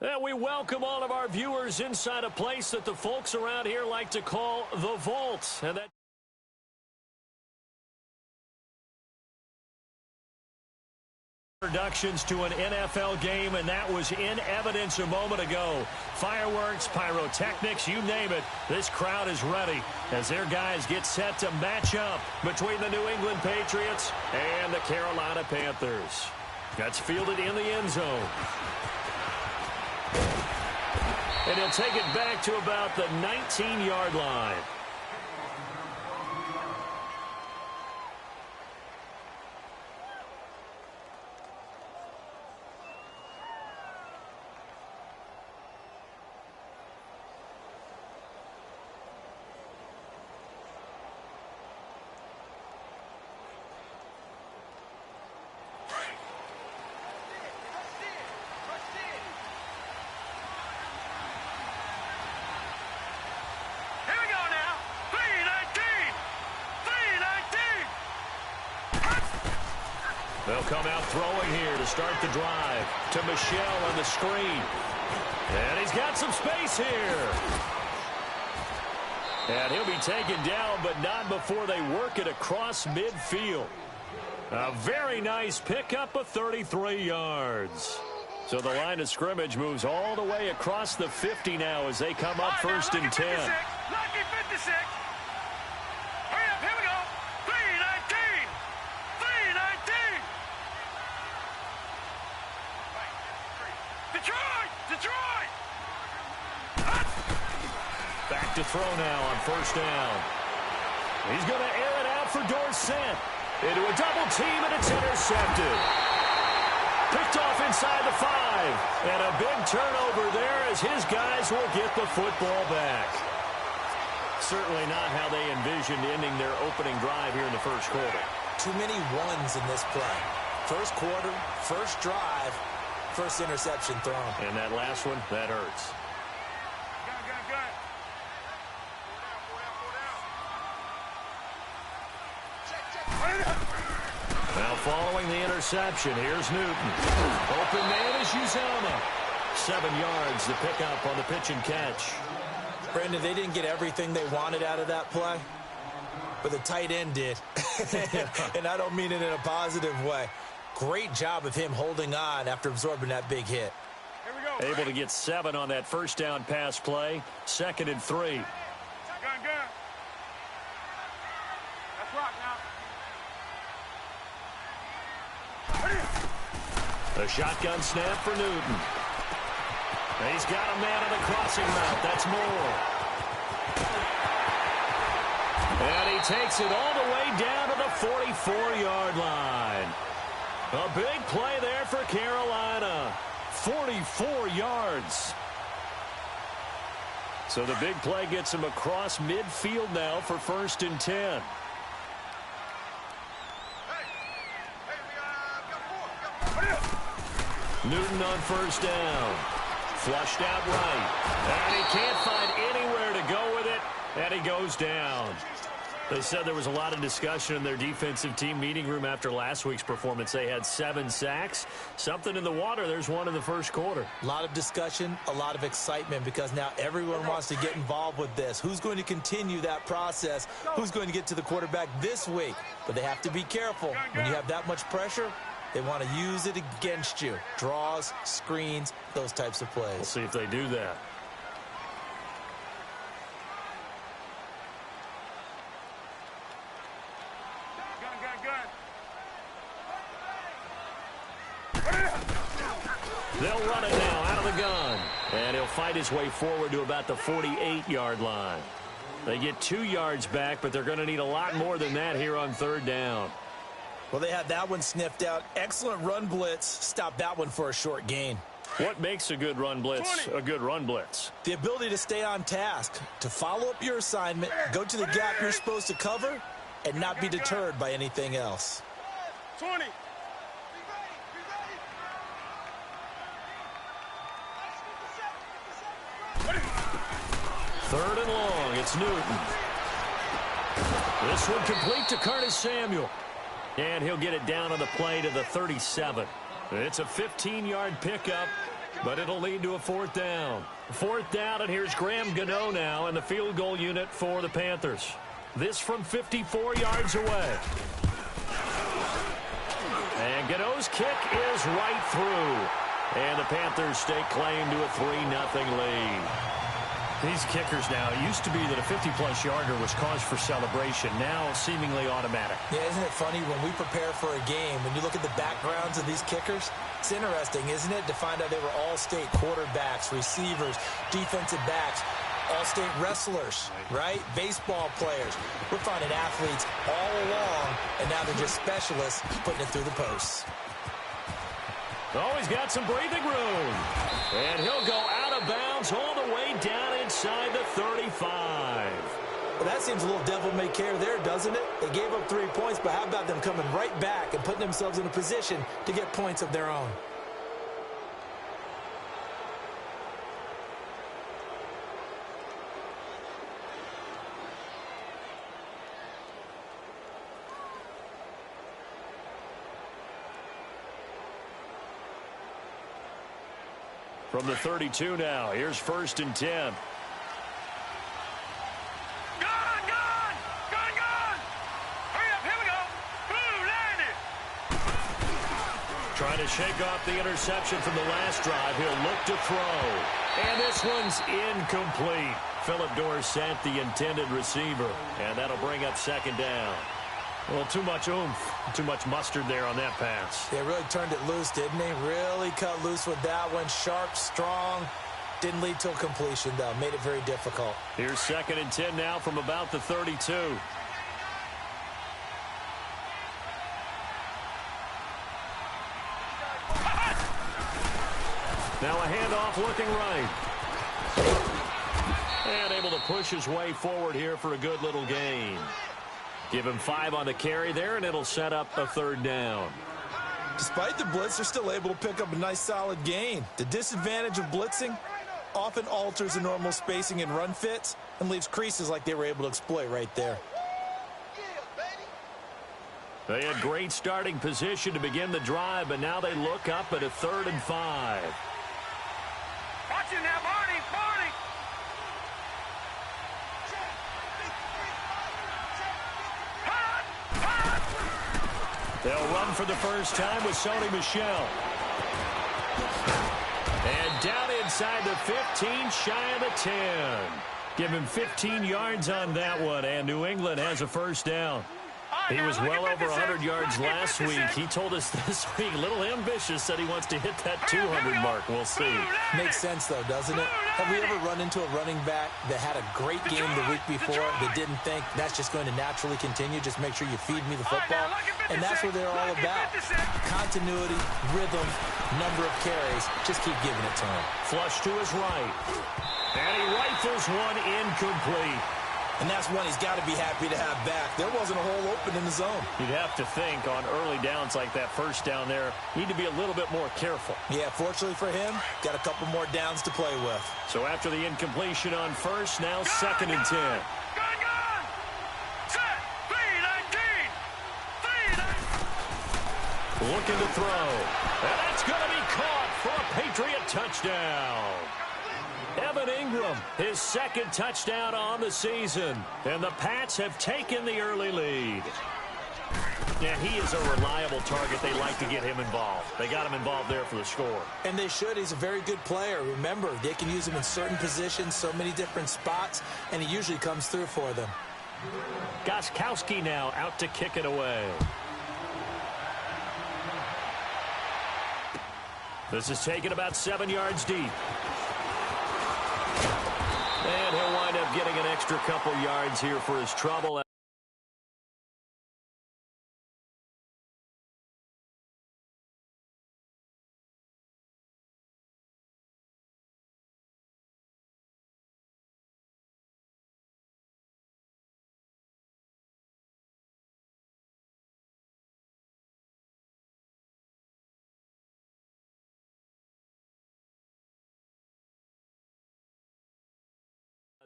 And we welcome all of our viewers inside a place that the folks around here like to call the Vault. And that introductions to an NFL game, and that was in evidence a moment ago. Fireworks, pyrotechnics, you name it. This crowd is ready as their guys get set to match up between the New England Patriots and the Carolina Panthers. That's fielded in the end zone. And he'll take it back to about the 19-yard line. They'll come out throwing here to start the drive. To Michel on the screen. And he's got some space here. And he'll be taken down, but not before they work it across midfield. A very nice pickup of 33 yards. So the line of scrimmage moves all the way across the 50 now as they come up first and 10. 56. Lucky 56. Hurry up, here we go. 3-19. 3-19. Detroit! Detroit! Back to throw now on first down. He's going to air it out for Dorsett. Into a double team, and it's intercepted. Picked off inside the 5. And a big turnover there as his guys will get the football back. Certainly not how they envisioned ending their opening drive here in the first quarter. Too many ones in this play. First quarter, first drive, first interception thrown. And that last one, that hurts. Now following the interception, here's Newton. Open man is Uzomah. 7 yards to pick up on the pitch and catch. Brandon, they didn't get everything they wanted out of that play, but the tight end did. And I don't mean it in a positive way. Great job of him holding on after absorbing that big hit. Here we go. Able to get 7 on that first down pass play. 2nd and 3. Gun. Let's rock now. The shotgun snap for Newton. He's got a man on the crossing route. That's Moore. And he takes it all the way down to the 44-yard line. A big play there for Carolina. 44 yards. So the big play gets him across midfield now for first and 10. Newton on first down. Flushed out right. And he can't find anywhere to go with it. And he goes down. They said there was a lot of discussion in their defensive team meeting room after last week's performance. They had 7 sacks. Something in the water. There's one in the first quarter. A lot of discussion, a lot of excitement, because now everyone wants to get involved with this. Who's going to continue that process? Who's going to get to the quarterback this week? But they have to be careful. When you have that much pressure, they want to use it against you. Draws, screens, those types of plays. We'll see if they do that. They'll run it now out of the gun. And he'll fight his way forward to about the 48-yard line. They get 2 yards back, but they're going to need a lot more than that here on third down. Well, they had that one sniffed out. Excellent run blitz. Stop that one for a short gain. What makes a good run blitz a good run blitz? The ability to stay on task, to follow up your assignment, go to the gap you're supposed to cover, and not be deterred by anything else. 20. Third and long. It's Newton. This one complete to Curtis Samuel. And he'll get it down on the play to the 37. It's a 15-yard pickup. But it'll lead to a fourth down. Fourth down, and here's Graham Gano now in the field goal unit for the Panthers. This from 54 yards away. And Gano's kick is right through. And the Panthers stake claim to a 3-0 lead. These kickers now, it used to be that a 50-plus yarder was cause for celebration. Now seemingly automatic. Yeah, isn't it funny when we prepare for a game, when you look at the backgrounds of these kickers, it's interesting, isn't it, to find out they were all-state quarterbacks, receivers, defensive backs, all-state wrestlers, right? Baseball players. We're finding athletes all along, and now they're just specialists putting it through the posts. Oh, he's got some breathing room. And he'll go out of bounds all the way down inside the 35. Well, that seems a little devil-may-care there, doesn't it? They gave up 3 points, but how about them coming right back and putting themselves in a position to get points of their own? From the 32 now, here's 1st and 10. Trying to shake off the interception from the last drive. He'll look to throw. And this one's incomplete. Philip Dorsett, the intended receiver. And that'll bring up 2nd down. Well, too much oomph, too much mustard there on that pass. They really turned it loose, didn't they? Really cut loose with that one. Sharp, strong. Didn't lead to a completion, though. Made it very difficult. Here's 2nd and 10 now from about the 32. Now a handoff looking right. And able to push his way forward here for a good little gain. Give him 5 on the carry there, and it'll set up a 3rd down. Despite the blitz, they're still able to pick up a nice solid gain. The disadvantage of blitzing often alters the normal spacing and run fits and leaves creases like they were able to exploit right there. They had great starting position to begin the drive, but now they look up at a 3rd and 5. Watch it now, Barney, Barney! They'll run for the first time with Sony Michel. And down inside the 15, shy of the 10. Give him 15 yards on that one, and New England has a first down. He was well over 100 yards last week. He told us this week, a little ambitious, said he wants to hit that 200 mark. We'll see. Makes sense, though, doesn't it? Have we ever run into a running back that had a great game the week before that didn't think that's just going to naturally continue? Just make sure you feed me the football. And that's what they're all about. Continuity, rhythm, number of carries. Just keep giving it to him. Flush to his right. And he rifles one incomplete. And that's one he's got to be happy to have back. There wasn't a hole open in the zone. You'd have to think on early downs like that first down there, need to be a little bit more careful. Yeah, fortunately for him, got a couple more downs to play with. So after the incompletion on first, now 2nd and 10. Gun! Set! 3-19! Looking to throw. And that's going to be caught for a Patriot touchdown. Evan Ingram, his 2nd touchdown on the season. And the Pats have taken the early lead. And he is a reliable target. They like to get him involved. They got him involved there for the score. And they should. He's a very good player. Remember, they can use him in certain positions, so many different spots, and he usually comes through for them. Gostkowski now out to kick it away. This is taken about 7 yards deep. And he'll wind up getting an extra couple yards here for his trouble.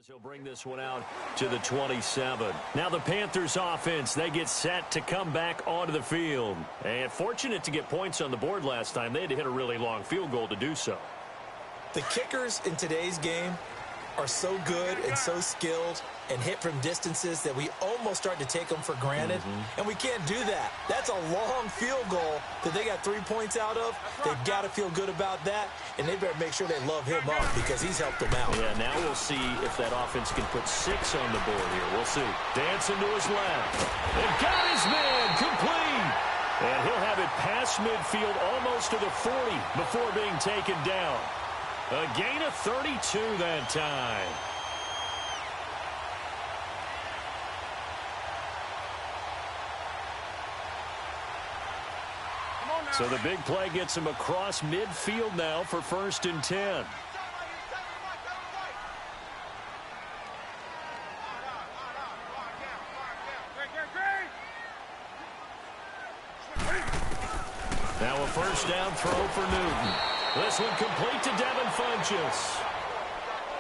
He'll bring this one out to the 27. Now the Panthers offense, they get set to come back onto the field. And fortunate to get points on the board last time. They had to hit a really long field goal to do so. The kickers in today's game are so good and so skilled and hit from distances that we almost start to take them for granted. And we can't do that. That's a long field goal that they got 3 points out of. They've got to feel good about that, and they better make sure they love him up because he's helped them out. Yeah, now we'll see if that offense can put 6 on the board here. We'll see. Dancing to his left. And got his man complete. And he'll have it past midfield almost to the 40 before being taken down. A gain of 32 that time. So the big play gets him across midfield now for 1st and 10. Now a 1st down throw for Newton. This one complete to Devin Funchess.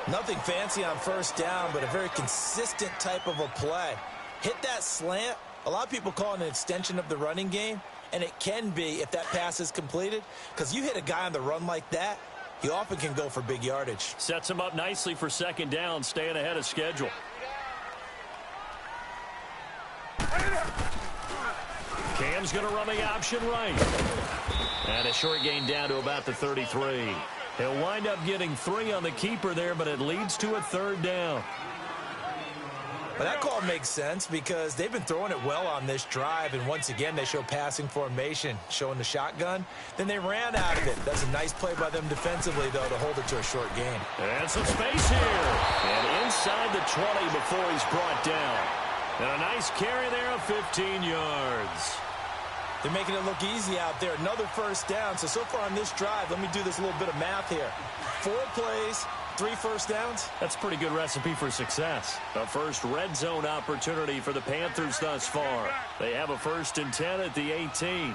Nothing fancy on 1st down, but a very consistent type of a play. Hit that slant. A lot of people call it an extension of the running game, and it can be if that pass is completed, because you hit a guy on the run like that, he often can go for big yardage. Sets him up nicely for 2nd down, staying ahead of schedule. Cam's going to run the option right. And a short gain down to about the 33. He'll wind up getting 3 on the keeper there, but it leads to a 3rd down. Well, that call makes sense because they've been throwing it well on this drive, and once again they show passing formation, showing the shotgun. Then they ran out of it. That's a nice play by them defensively, though, to hold it to a short gain. And some space here. And inside the 20 before he's brought down. And a nice carry there of 15 yards. They're making it look easy out there. Another 1st down. So far on this drive, let me do this little bit of math here. 4 plays, 3 1st downs. That's a pretty good recipe for success. A first red zone opportunity for the Panthers thus far. They have a 1st and 10 at the 18.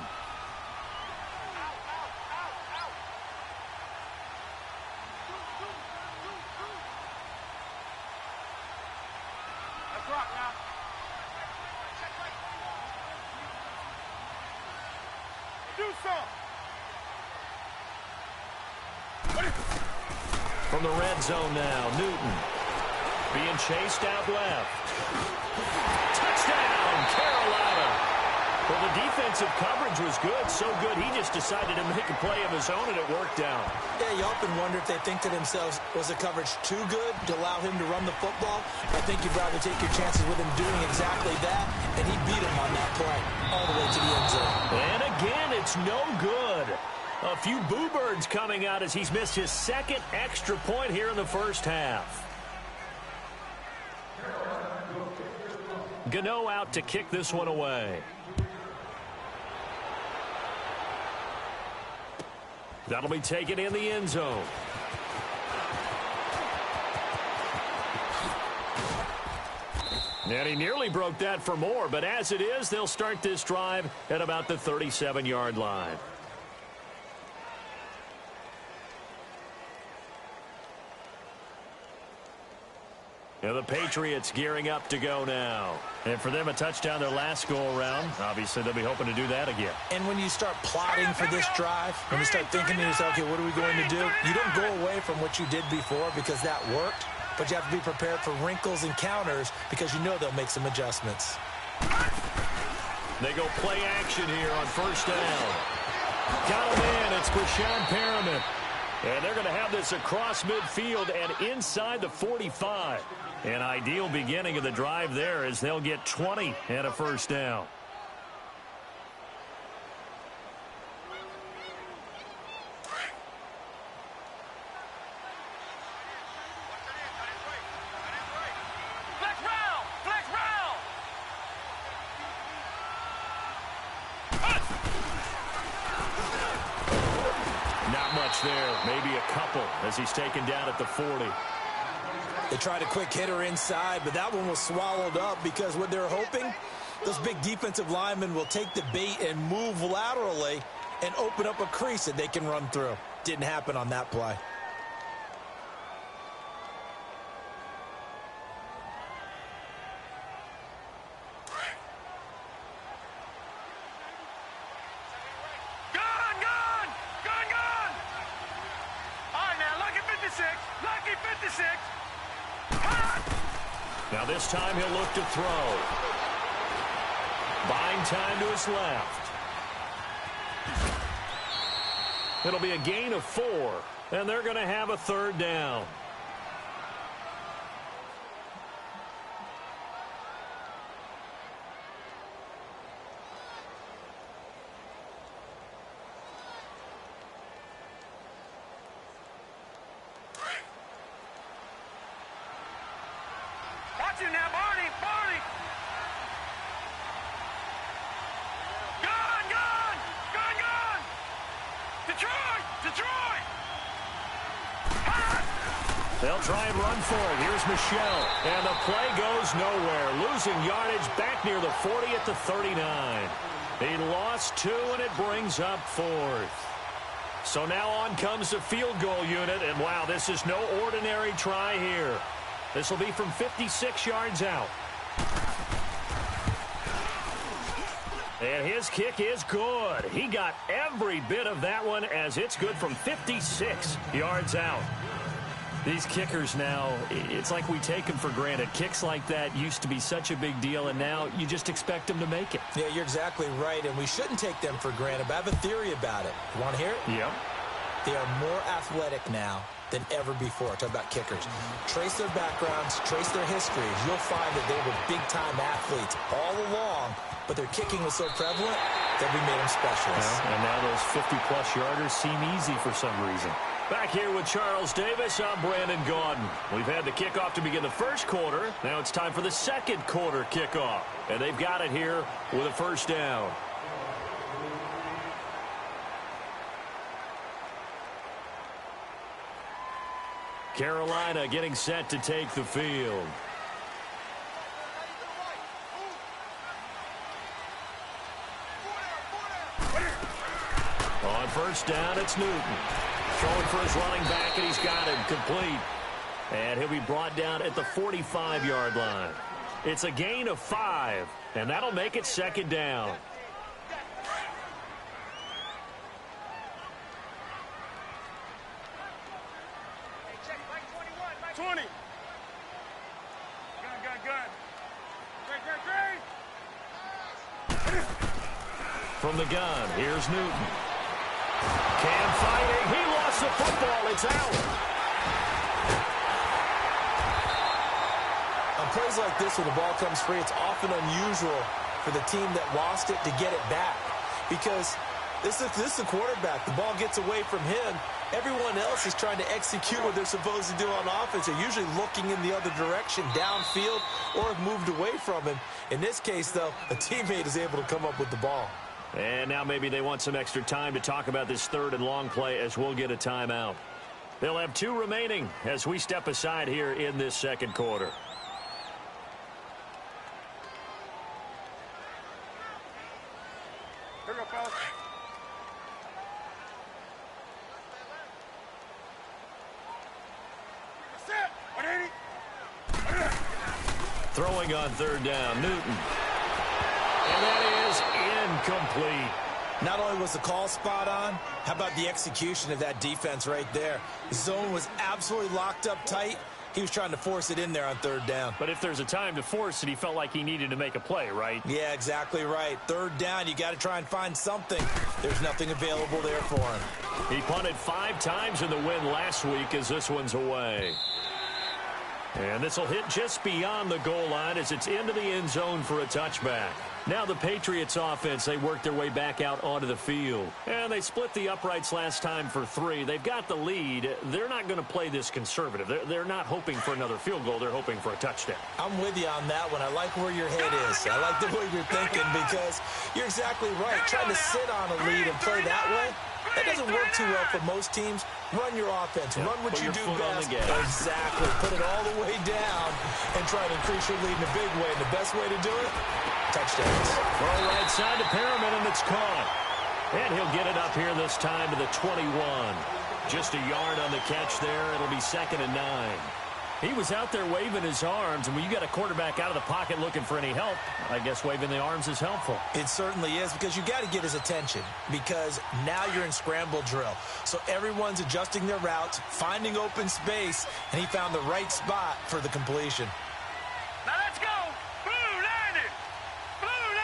From the red zone now, Newton being chased out left. Touchdown, Carolina. Well, the defensive coverage was good, so good he just decided to make a play of his own, and it worked out. Yeah, you often wonder if they think to themselves, was the coverage too good to allow him to run the football? I think you'd rather take your chances with him doing exactly that, and he beat him on that play all the way to the end zone. And again, it's no good. A few boo birds coming out as he's missed his 2nd extra point here in the 1st half. Gano out to kick this one away. That'll be taken in the end zone. And he nearly broke that for more, but as it is, they'll start this drive at about the 37-yard line. And the Patriots gearing up to go now. And for them, a touchdown their last go-around. Obviously, they'll be hoping to do that again. And when you start plotting for this drive, when you start thinking to yourself, okay, what are we going to do? You don't go away from what you did before because that worked, but you have to be prepared for wrinkles and counters because you know they'll make some adjustments. They go play action here on 1st down. Got him in. It's Breshad Perriman. And they're going to have this across midfield and inside the 45. An ideal beginning of the drive there as they'll get 20 and a 1st down. Not much there. Maybe a couple as he's taken down at the 40. They tried a quick hitter inside, but that one was swallowed up because what they're hoping, those big defensive linemen will take the bait and move laterally and open up a crease that they can run through. Didn't happen on that play. Gone! All right, now look at the 56. Lucky 56. Now this time he'll look to throw. Buying time to his left. It'll be a gain of 4, and they're going to have a third down. Watch him now, Barney. Barney. Gone. Detroit. They'll try and run for it. Here's Michel. And the play goes nowhere. Losing yardage back near the 40 at the 39. He lost 2, and it brings up 4th. So now on comes the field goal unit. And, wow, this is no ordinary try here. This will be from 56 yards out. And his kick is good. He got every bit of that one as it's good from 56 yards out. These kickers now, it's like we take them for granted. Kicks like that used to be such a big deal, and now you just expect them to make it. Yeah, you're exactly right, and we shouldn't take them for granted, but I have a theory about it. You want to hear it? Yep. They are more athletic now than ever before. Talk about kickers. Trace their backgrounds, trace their histories. You'll find that they were big-time athletes all along, but their kicking was so prevalent that we made them specialists. Yeah, and now those 50-plus yarders seem easy for some reason. Back here with Charles Davis, I'm Brandon Gaudin. We've had the kickoff to begin the first quarter. Now it's time for the second quarter kickoff. And they've got it here with a first down. Carolina getting set to take the field. On first down, it's Newton. Throwing for his running back, and he's got him complete. And he'll be brought down at the 45-yard line. It's a gain of 5, and that'll make it second down. From the gun, here's Newton. Cam fighting. He lost the football. It's out. On plays like this, when the ball comes free, it's often unusual for the team that lost it to get it back. Because this is the quarterback. The ball gets away from him. Everyone else is trying to execute what they're supposed to do on offense. They're usually looking in the other direction, downfield, or have moved away from him. In this case, though, a teammate is able to come up with the ball. And now maybe they want some extra time to talk about this third and long play as we'll get a timeout. They'll have 2 remaining as we step aside here in this second quarter. Here we go, fellas. Set. 180. Throwing on third down, Newton. And that is incomplete. Not only was the call spot on, how about the execution of that defense right there? The zone was absolutely locked up tight. He was trying to force it in there on third down. But if there's a time to force it, he felt like he needed to make a play, right? Yeah, exactly right. Third down, you got to try and find something. There's nothing available there for him. He punted 5 times in the win last week as this one's away. And this will hit just beyond the goal line as it's into the end zone for a touchback. Now the Patriots offense, they work their way back out onto the field. And they split the uprights last time for 3. They've got the lead. They're not going to play this conservative. They're not hoping for another field goal. They're hoping for a touchdown. I'm with you on that one. I like where your head is. I like the way you're thinking because you're exactly right. Trying to sit on a lead and play that way, that doesn't work too well for most teams. Run your offense. Run what you do best. Exactly. Put it all the way down and try to increase your lead in a big way. And the best way to do it, touchdowns. Throw right side to Perriman, and it's caught. And he'll get it up here this time to the 21. Just a yard on the catch there. It'll be 2nd and 9. He was out there waving his arms, and when you got a quarterback out of the pocket looking for any help, I guess waving the arms is helpful. It certainly is, because you got to get his attention, because now you're in scramble drill. So everyone's adjusting their routes, finding open space, and he found the right spot for the completion. Now let's go. Blue 90. Blue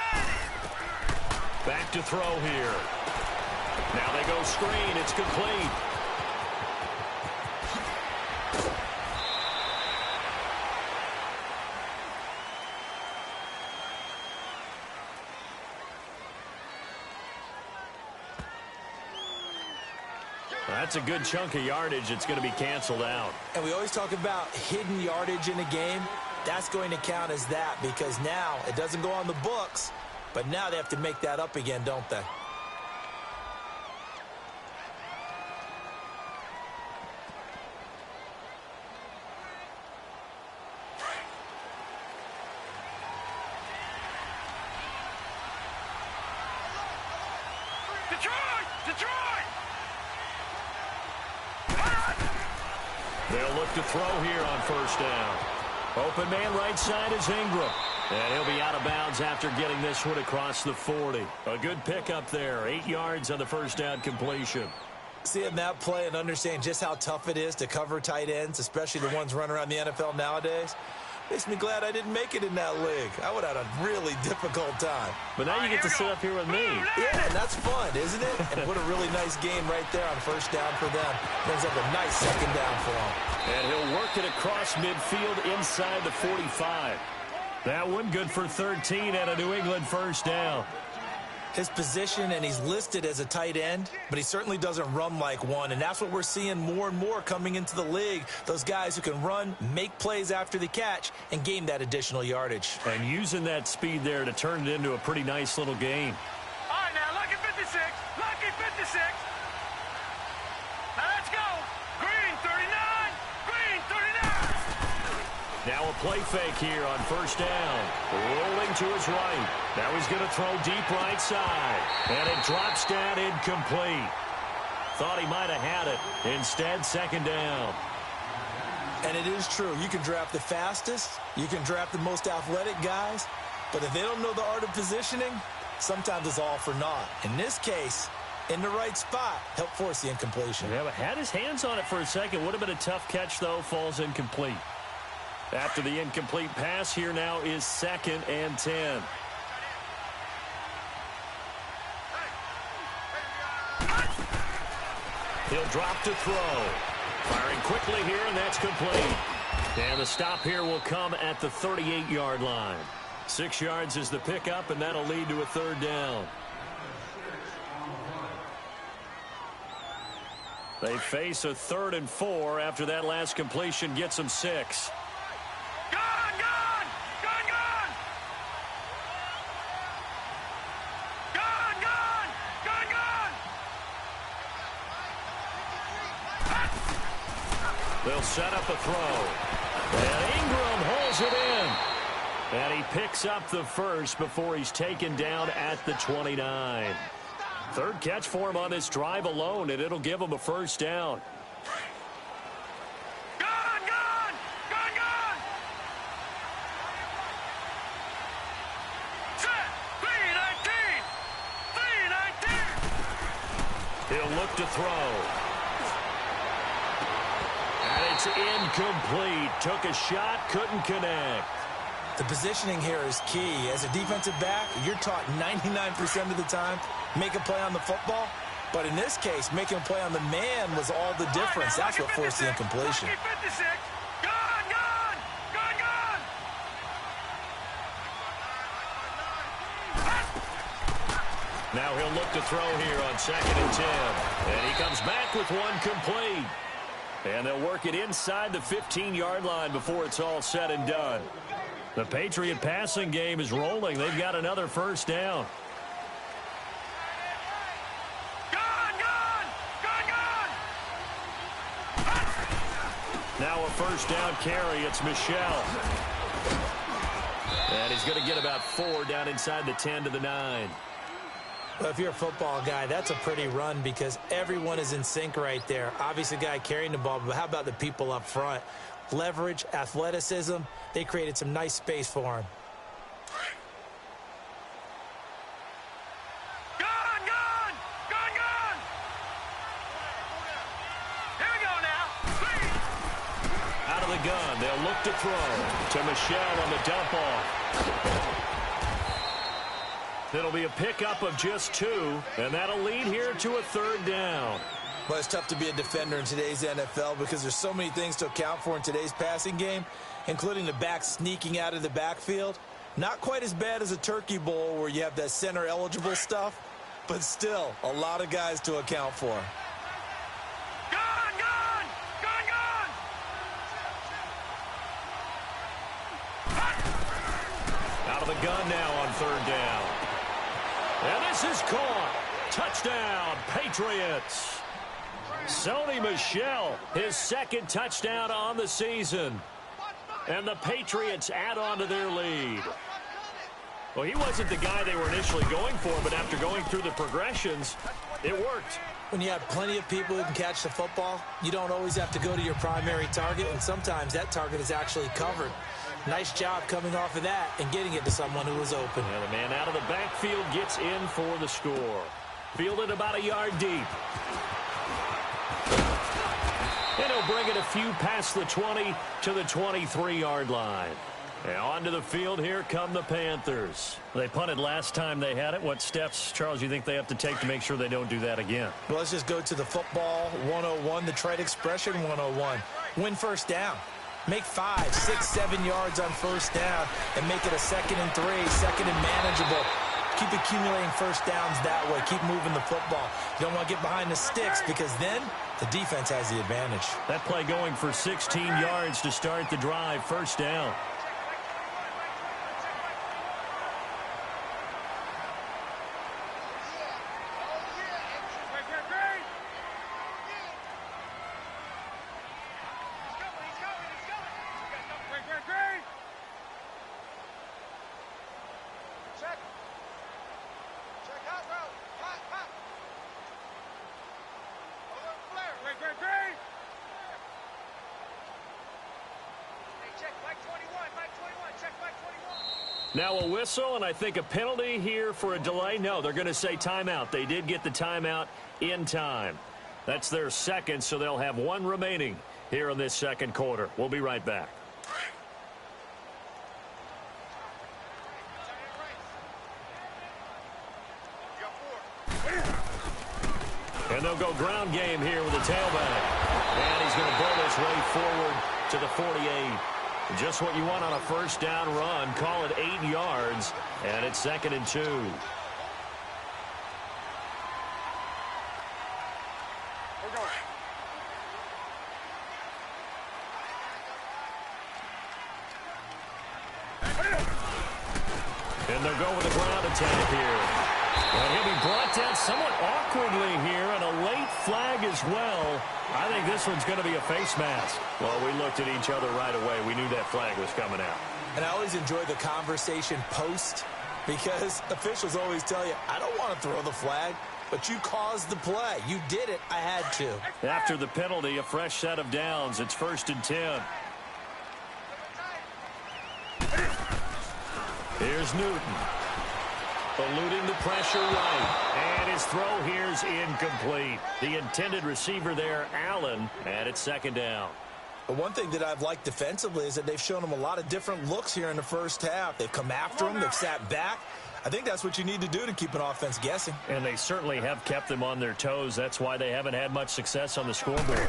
90. Back to throw here. Now they go screen. It's complete. That's a good chunk of yardage. It's going to be canceled out. And we always talk about hidden yardage in a game. That's going to count as that, because now it doesn't go on the books, but now they have to make that up again, don't they? Detroit! Detroit! They'll look to throw here on first down. Open man right side is Ingram. And he'll be out of bounds after getting this one across the 40. A good pickup there. 8 yards on the first down completion. Seeing that play and understand just how tough it is to cover tight ends, especially the ones running around the NFL nowadays, makes me glad I didn't make it in that league. I would have had a really difficult time. But now you get to sit up here with me. Yeah, that's fun, isn't it? And what a really nice game right there on first down for them. Brings up a nice second down for them. And he'll work it across midfield inside the 45. That one good for 13 and a New England first down. His position, and he's listed as a tight end, but he certainly doesn't run like one, and that's what we're seeing more and more coming into the league. Those guys who can run, make plays after the catch, and gain that additional yardage. And using that speed there to turn it into a pretty nice little game. All right, now, Lucky 56. Lucky 56. Now let's go. Green 39. Green 39. Now a play fake here on first down. Rolling to his right. Now he's going to throw deep right side. And it drops down incomplete. Thought he might have had it. Instead, second down. And it is true. You can draft the fastest. You can draft the most athletic guys. But if they don't know the art of positioning, sometimes it's all for naught. In this case, in the right spot, help force the incompletion. Yeah, but had his hands on it for a second. Would have been a tough catch, though. Falls incomplete. After the incomplete pass, here now is 2nd and 10. He'll drop to throw. Firing quickly here, and that's complete. And the stop here will come at the 38-yard line. 6 yards is the pickup, and that'll lead to a third down. They face a 3rd and 4 after that last completion gets them 6. They'll set up a throw. And Ingram holds it in. And he picks up the first before he's taken down at the 29. Third catch for him on this drive alone, and it'll give him a first down. He'll look to throw. And it's incomplete. Took a shot, couldn't connect. The positioning here is key. As a defensive back, you're taught 99% of the time, make a play on the football. But in this case, making a play on the man was all the difference. That's what forced the incompletion. Now he'll look to throw here on 2nd and 10. And he comes back with one complete. And they'll work it inside the 15-yard line before it's all said and done. The Patriot passing game is rolling. They've got another first down. Now a first down carry. It's Michel. And he's going to get about 4 down inside the 10 to the 9. Well, if you're a football guy, that's a pretty run because everyone is in sync right there. Obviously, the guy carrying the ball, but how about the people up front? leverage, athleticism. They created some nice space for him. Gun. They'll look to throw to Michel on the dump off. It'll be a pickup of just 2, and that'll lead here to a 3rd down. Well, it's tough to be a defender in today's NFL because there's so many things to account for in today's passing game, including the back sneaking out of the backfield. Not quite as bad as a turkey bowl where you have that center eligible stuff, but still a lot of guys to account for. The gun now on 3rd down. And this is caught. Touchdown, Patriots. Sony Michel, his 2nd touchdown on the season. And the Patriots add on to their lead. Well, he wasn't the guy they were initially going for, but after going through the progressions, it worked. When you have plenty of people who can catch the football, you don't always have to go to your primary target, and sometimes that target is actually covered. Nice job coming off of that and getting it to someone who was open. And the man out of the backfield gets in for the score. Fielded about a yard deep. And he'll bring it a few past the 20 to the 23-yard line. And onto the field, here come the Panthers. They punted last time they had it. What steps, Charles, you think they have to take to make sure they don't do that again? Well, let's just go to the football 101, the trade expression 101. Win first down. Make 5, 6, 7 yards on first down and make it a 2nd and 3, 2nd and manageable. Keep accumulating first downs that way. Keep moving the football. You don't want to get behind the sticks because then the defense has the advantage. That play going for 16 yards to start the drive. First down. Now a whistle, and I think a penalty here for a delay. No, they're going to say timeout. They did get the timeout in time. That's their 2nd, so they'll have 1 remaining here in this 2nd quarter. We'll be right back. And they'll go ground game here with the tailback. And he's going to bull his way forward to the 48. Just what you want on a first down run. Call it 8 yards, and it's 2nd and 2. And they'll go with a ground attack here. And he'll be brought down somewhat awkwardly here, and a late flag as well. I think this one's going to be a face mask. Well, we looked at each other right away. We knew that flag was coming out. And I always enjoy the conversation post because officials always tell you, I don't want to throw the flag, but you caused the play. You did it. I had to. After the penalty, a fresh set of downs. It's 1st and 10. Here's Newton. Eluding the pressure right. And his throw here's incomplete. The intended receiver there, Allen, and it's 2nd down. But one thing that I've liked defensively is that they've shown him a lot of different looks here in the first half. They've come after him. They've sat back. I think that's what you need to do to keep an offense guessing. And they certainly have kept them on their toes. That's why they haven't had much success on the scoreboard.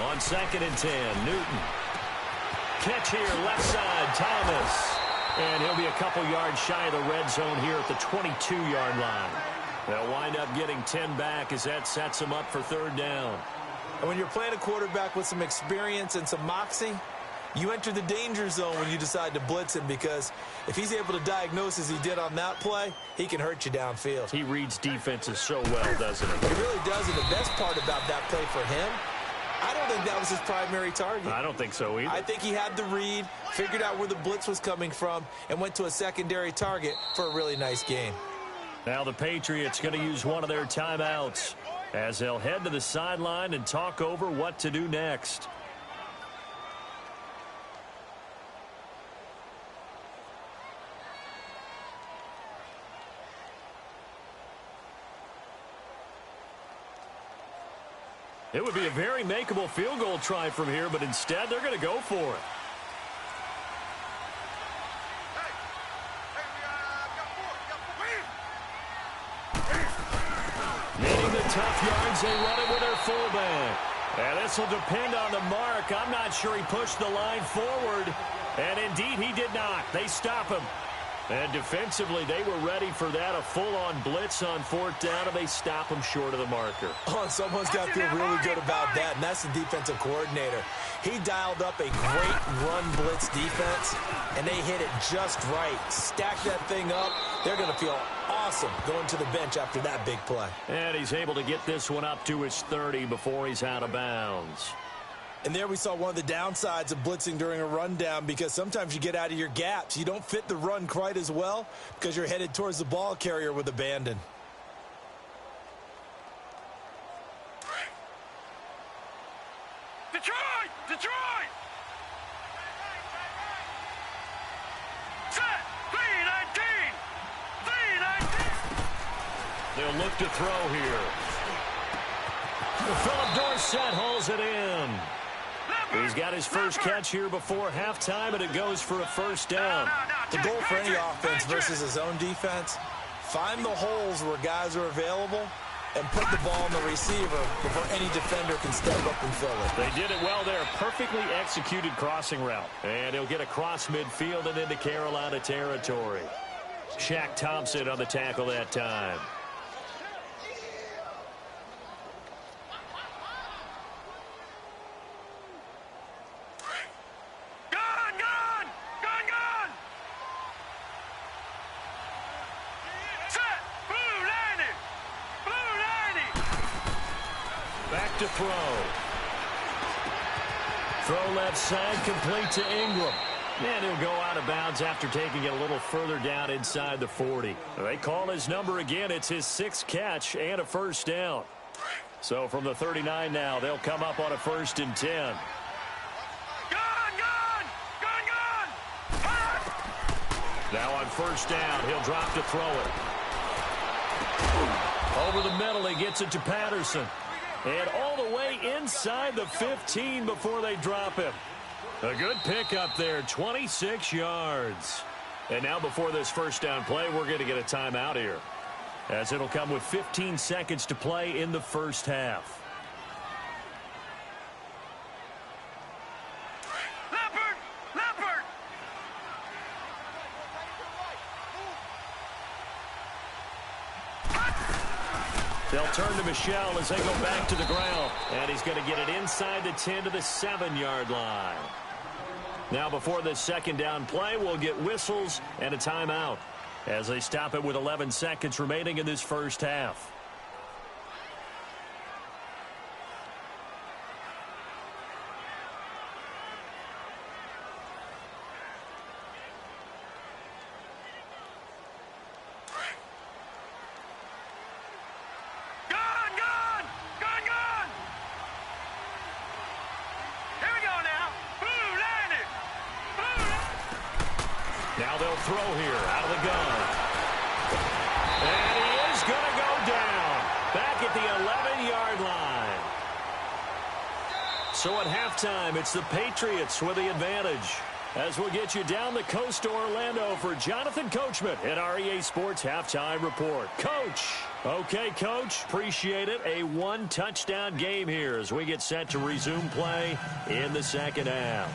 On 2nd and 10, Newton. Catch here, left side, Thomas. And he'll be a couple yards shy of the red zone here at the 22-yard line. They'll wind up getting 10 back as that sets him up for 3rd down. And when you're playing a quarterback with some experience and some moxie, you enter the danger zone when you decide to blitz him because if he's able to diagnose as he did on that play, he can hurt you downfield. He reads defenses so well, doesn't he? He really does, and the best part about that play for him, I don't think that was his primary target. I don't think so either. I think he had the read, figured out where the blitz was coming from, and went to a secondary target for a really nice game. Now the Patriots going to use one of their timeouts as they'll head to the sideline and talk over what to do next. It would be a very makeable field goal try from here, but instead they're going to go for it. Needing the tough yards, they run it with their fullback. And this will depend on the mark. I'm not sure he pushed the line forward. And indeed, he did not. They stop him. And defensively, they were ready for that, a full-on blitz on 4th down, and they stop him short of the marker. Oh, someone's got to feel really good about that, and that's the defensive coordinator. He dialed up a great run blitz defense, and they hit it just right. Stack that thing up. They're going to feel awesome going to the bench after that big play. And he's able to get this one up to his 30 before he's out of bounds. And there we saw one of the downsides of blitzing during a rundown, because sometimes you get out of your gaps. You don't fit the run quite as well because you're headed towards the ball carrier with abandon. Detroit! Detroit! Set! 3-19! 3-19! They'll look to throw here. Philip Dorsett hauls it in. He's got his first catch here before halftime, and it goes for a first down. The goal for any offense versus a zone defense, find the holes where guys are available and put the ball on the receiver before any defender can step up and fill it. They did it well there. Perfectly executed crossing route. And he'll get across midfield and into Carolina territory. Shaq Thompson on the tackle that time. To throw. Throw left side, complete to Ingram. And he'll go out of bounds after taking it a little further down inside the 40. They call his number again. It's his 6th catch and a first down. So from the 39 now, they'll come up on a 1st and 10. Now on 1st down, he'll drop to throw it. Over the middle, he gets it to Patterson. And all the way inside the 15 before they drop him. A good pickup there, 26 yards. And now before this first down play, we're going to get a timeout here, as it'll come with 15 seconds to play in the first half. They'll turn to Michel as they go back to the ground. And he's going to get it inside the 10 to the 7-yard line. Now before this second down play, we'll get whistles and a timeout as they stop it with 11 seconds remaining in this first half. Now they'll throw here out of the gun. And he is going to go down back at the 11-yard line. So at halftime, it's the Patriots with the advantage. As we'll get you down the coast to Orlando for Jonathan Coachman at our EA Sports Halftime Report. Coach. Okay, Coach. Appreciate it. A one-touchdown game here as we get set to resume play in the second half.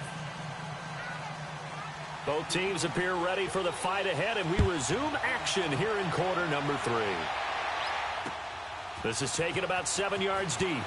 Both teams appear ready for the fight ahead, and we resume action here in quarter number 3. This is taken about 7 yards deep.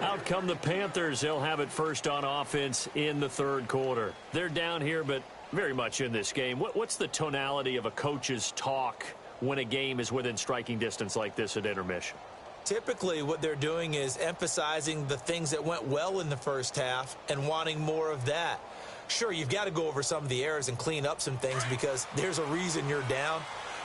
Out come the Panthers. They'll have it first on offense in the third quarter. They're down here, but very much in this game. What's the tonality of a coach's talk when a game is within striking distance like this at intermission? Typically, what they're doing is emphasizing the things that went well in the first half and wanting more of that. Sure, you've got to go over some of the errors and clean up some things because there's a reason you're down.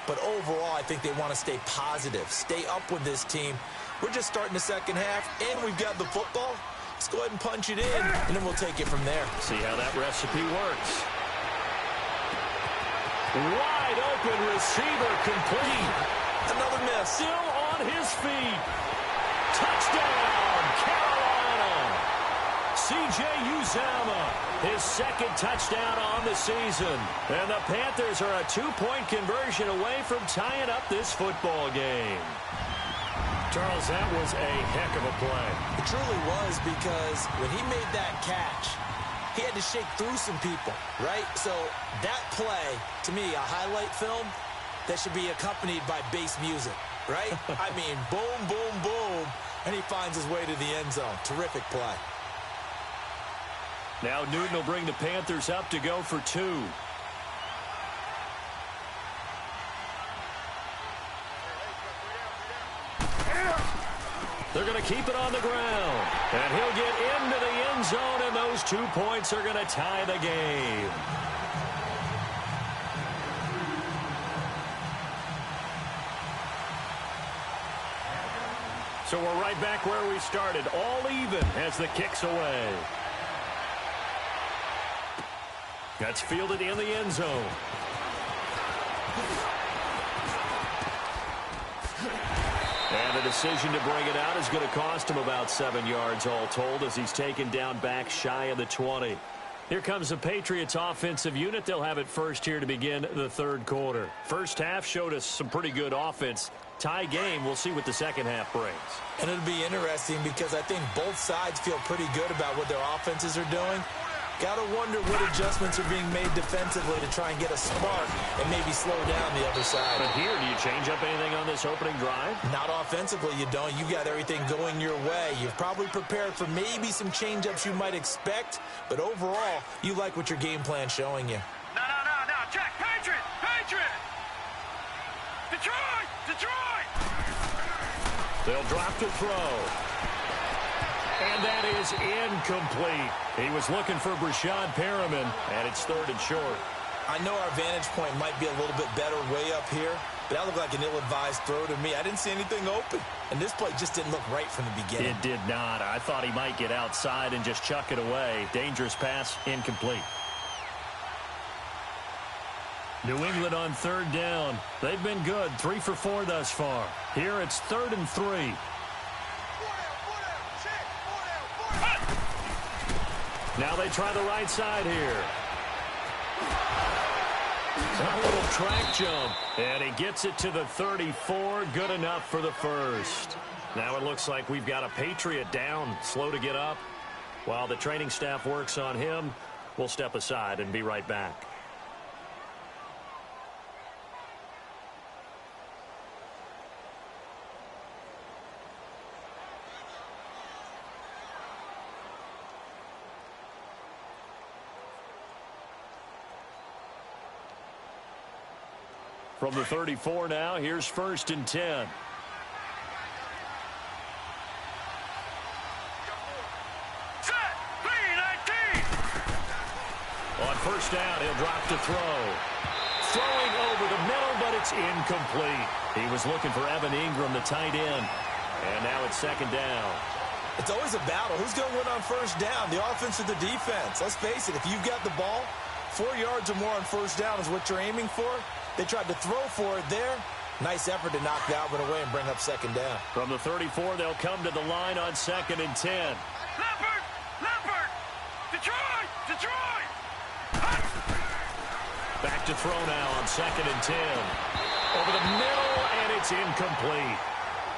But overall, I think they want to stay positive, stay up with this team. We're just starting the second half, and we've got the football. Let's go ahead and punch it in, and then we'll take it from there. See how that recipe works. Wide open receiver complete. Another miss. Still on his feet. Touchdown, Carolina. C.J. Uzomah, his second touchdown on the season. And the Panthers are a two-point conversion away from tying up this football game. Charles, that was a heck of a play. It truly was because when he made that catch, he had to shake through some people, right? So that play, to me, a highlight film that should be accompanied by bass music, right? I mean, boom, boom, boom, and he finds his way to the end zone. Terrific play. Now Newton will bring the Panthers up to go for two. They're going to keep it on the ground. And he'll get into the end zone, and those 2 points are going to tie the game. So we're right back where we started, all even as the kick's away. That's fielded in the end zone. And the decision to bring it out is going to cost him about 7 yards all told as he's taken down back shy of the 20. Here comes the Patriots offensive unit. They'll have it first here to begin the third quarter. First half showed us some pretty good offense. Tie game, we'll see what the second half brings. And it'll be interesting because I think both sides feel pretty good about what their offenses are doing. Got to wonder what adjustments are being made defensively to try and get a spark and maybe slow down the other side. But here, do you change up anything on this opening drive? Not offensively, you don't. You got everything going your way. You've probably prepared for maybe some change-ups you might expect, but overall, you like what your game plan's showing you. No, Jack, Patriot! Detroit! They'll drop to throw. And that is incomplete. He was looking for Brashad Perriman, and it's third and short. I know our vantage point might be a little bit better way up here, but that looked like an ill-advised throw to me. I didn't see anything open, and this play just didn't look right from the beginning. It did not. I thought he might get outside and just chuck it away. Dangerous pass, incomplete. New England on third down. They've been good, 3 for 4 thus far. Here it's 3rd and 3. Now they try the right side here. A little track jump, and he gets it to the 34. Good enough for the first. Now it looks like we've got a Patriot down, slow to get up. While the training staff works on him, we'll step aside and be right back. From the 34 now, here's 1st and 10. Set! 3-19! On first down, he'll drop to throw. Throwing over the middle, but it's incomplete. He was looking for Evan Ingram, the tight end. And now it's 2nd down. It's always a battle. Who's going to win on first down, the offense or the defense? Let's face it, if you've got the ball, 4 yards or more on first down is what you're aiming for. They tried to throw for it there. Nice effort to knock Dalvin away and bring up 2nd down. From the 34, they'll come to the line on 2nd and 10. Leopard! Detroit! Back to throw now on 2nd and 10. Over the middle, and it's incomplete.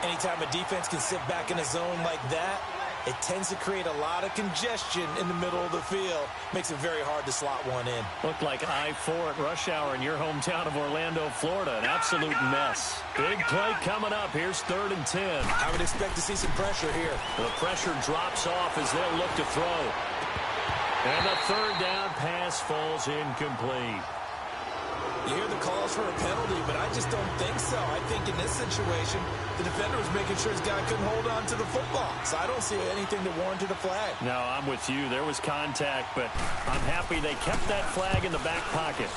Anytime a defense can sit back in a zone like that, it tends to create a lot of congestion in the middle of the field. Makes it very hard to slot one in. Looked like I-4 at rush hour in your hometown of Orlando, Florida. An absolute mess. Big play coming up. Here's 3rd and 10. I would expect to see some pressure here. The pressure drops off as they'll look to throw. And the 3rd down pass falls incomplete. You hear the calls for a penalty, but I just don't think so. I think in this situation, the defender was making sure his guy couldn't hold on to the football. So I don't see anything that warranted a flag. No, I'm with you. There was contact, but I'm happy they kept that flag in the back pocket.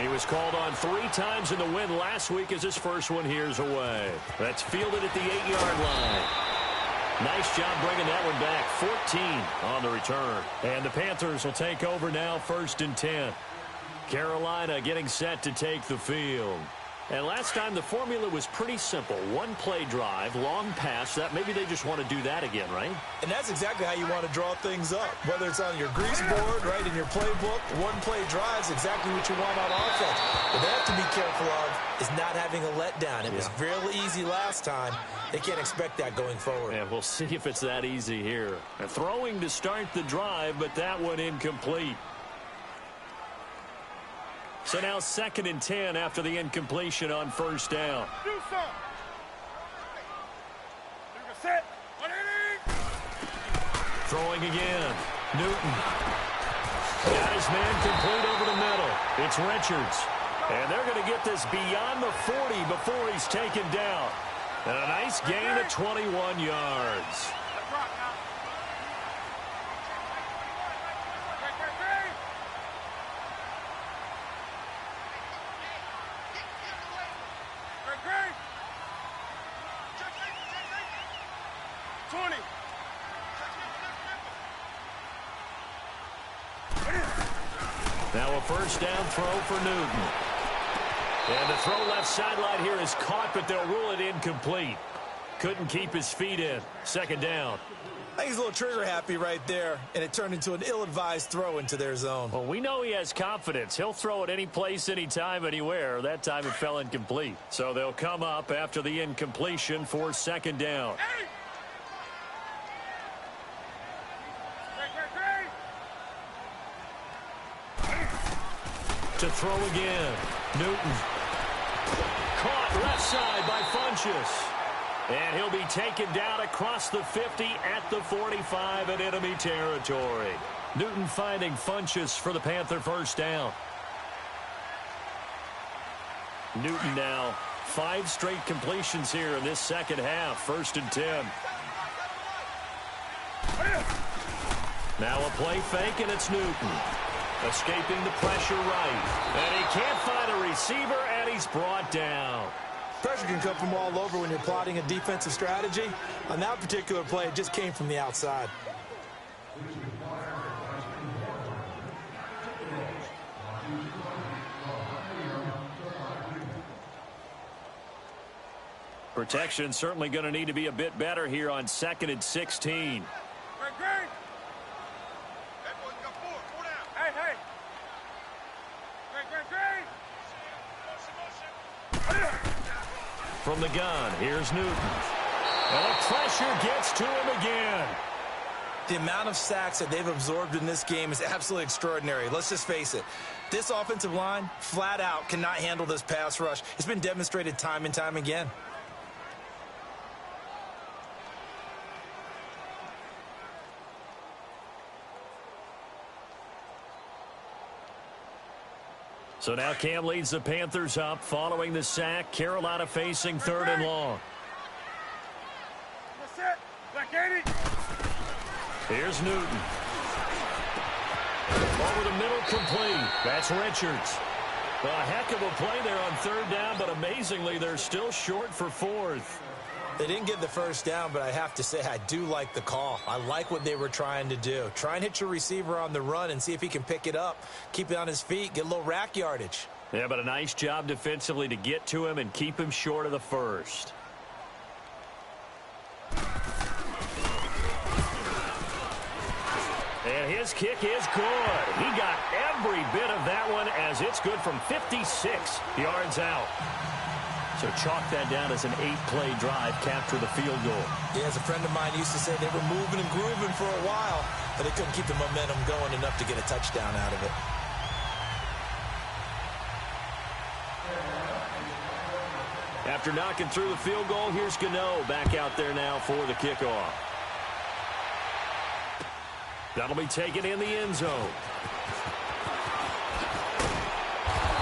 He was called on 3 times in the win last week as his first one here's away. That's fielded at the 8-yard line. Nice job bringing that one back. 14 on the return. And the Panthers will take over now, 1st and 10. Carolina getting set to take the field. And last time the formula was pretty simple. 1-play drive, long pass. That maybe they just want to do that again, right? And that's exactly how you want to draw things up. Whether it's on your grease board, right, in your playbook, 1-play drive is exactly what you want on offense. What they have to be careful of is not having a letdown. It was real easy last time. They can't expect that going forward. Yeah, we'll see if it's that easy here. Throwing to start the drive, but that one incomplete. So now 2nd and 10 after the incompletion on 1st down. Do something. Set. Throwing again. Newton. Got his man complete over the middle. It's Richards. And they're going to get this beyond the 40 before he's taken down. And a nice gain of 21 yards. Now a 1st down throw for Newton. And the throw left sideline here is caught, but they'll rule it incomplete. Couldn't keep his feet in. 2nd down. I think he's a little trigger happy right there, and it turned into an ill-advised throw into their zone. Well, we know he has confidence. He'll throw it any place, anytime, anywhere. That time it fell incomplete. So they'll come up after the incompletion for 2nd down. To throw again. Newton. Caught left side by Funchess. And he'll be taken down across the 50 at the 45 in enemy territory. Newton finding Funchess for the Panther 1st down. Newton now 5 straight completions here in this 2nd half. 1st and 10. Now a play fake, and it's Newton. Escaping the pressure right. And he can't find a receiver, and he's brought down. Pressure can come from all over when you're plotting a defensive strategy. On that particular play, it just came from the outside. Protection certainly going to need to be a bit better here on 2nd and 16. From the gun, here's Newton. And the pressure gets to him again. The amount of sacks that they've absorbed in this game is absolutely extraordinary. Let's just face it. This offensive line, flat out, cannot handle this pass rush. It's been demonstrated time and time again. So now Cam leads the Panthers up following the sack. Carolina facing 3rd and long. Here's Newton. Over the middle, complete. That's Richards. A heck of a play there on 3rd down, but amazingly, they're still short for 4th. They didn't get the 1st down, but I have to say I do like the call. I like what they were trying to do. Try and hit your receiver on the run and see if he can pick it up. Keep it on his feet. Get a little rack yardage. Yeah, but a nice job defensively to get to him and keep him short of the 1st. And his kick is good. He got every bit of that one as it's good from 56 yards out. So chalk that down as an 8-play drive, capture the field goal. Yeah, as a friend of mine used to say, they were moving and grooving for a while, but they couldn't keep the momentum going enough to get a touchdown out of it. After knocking through the field goal, here's Gano back out there now for the kickoff. That'll be taken in the end zone.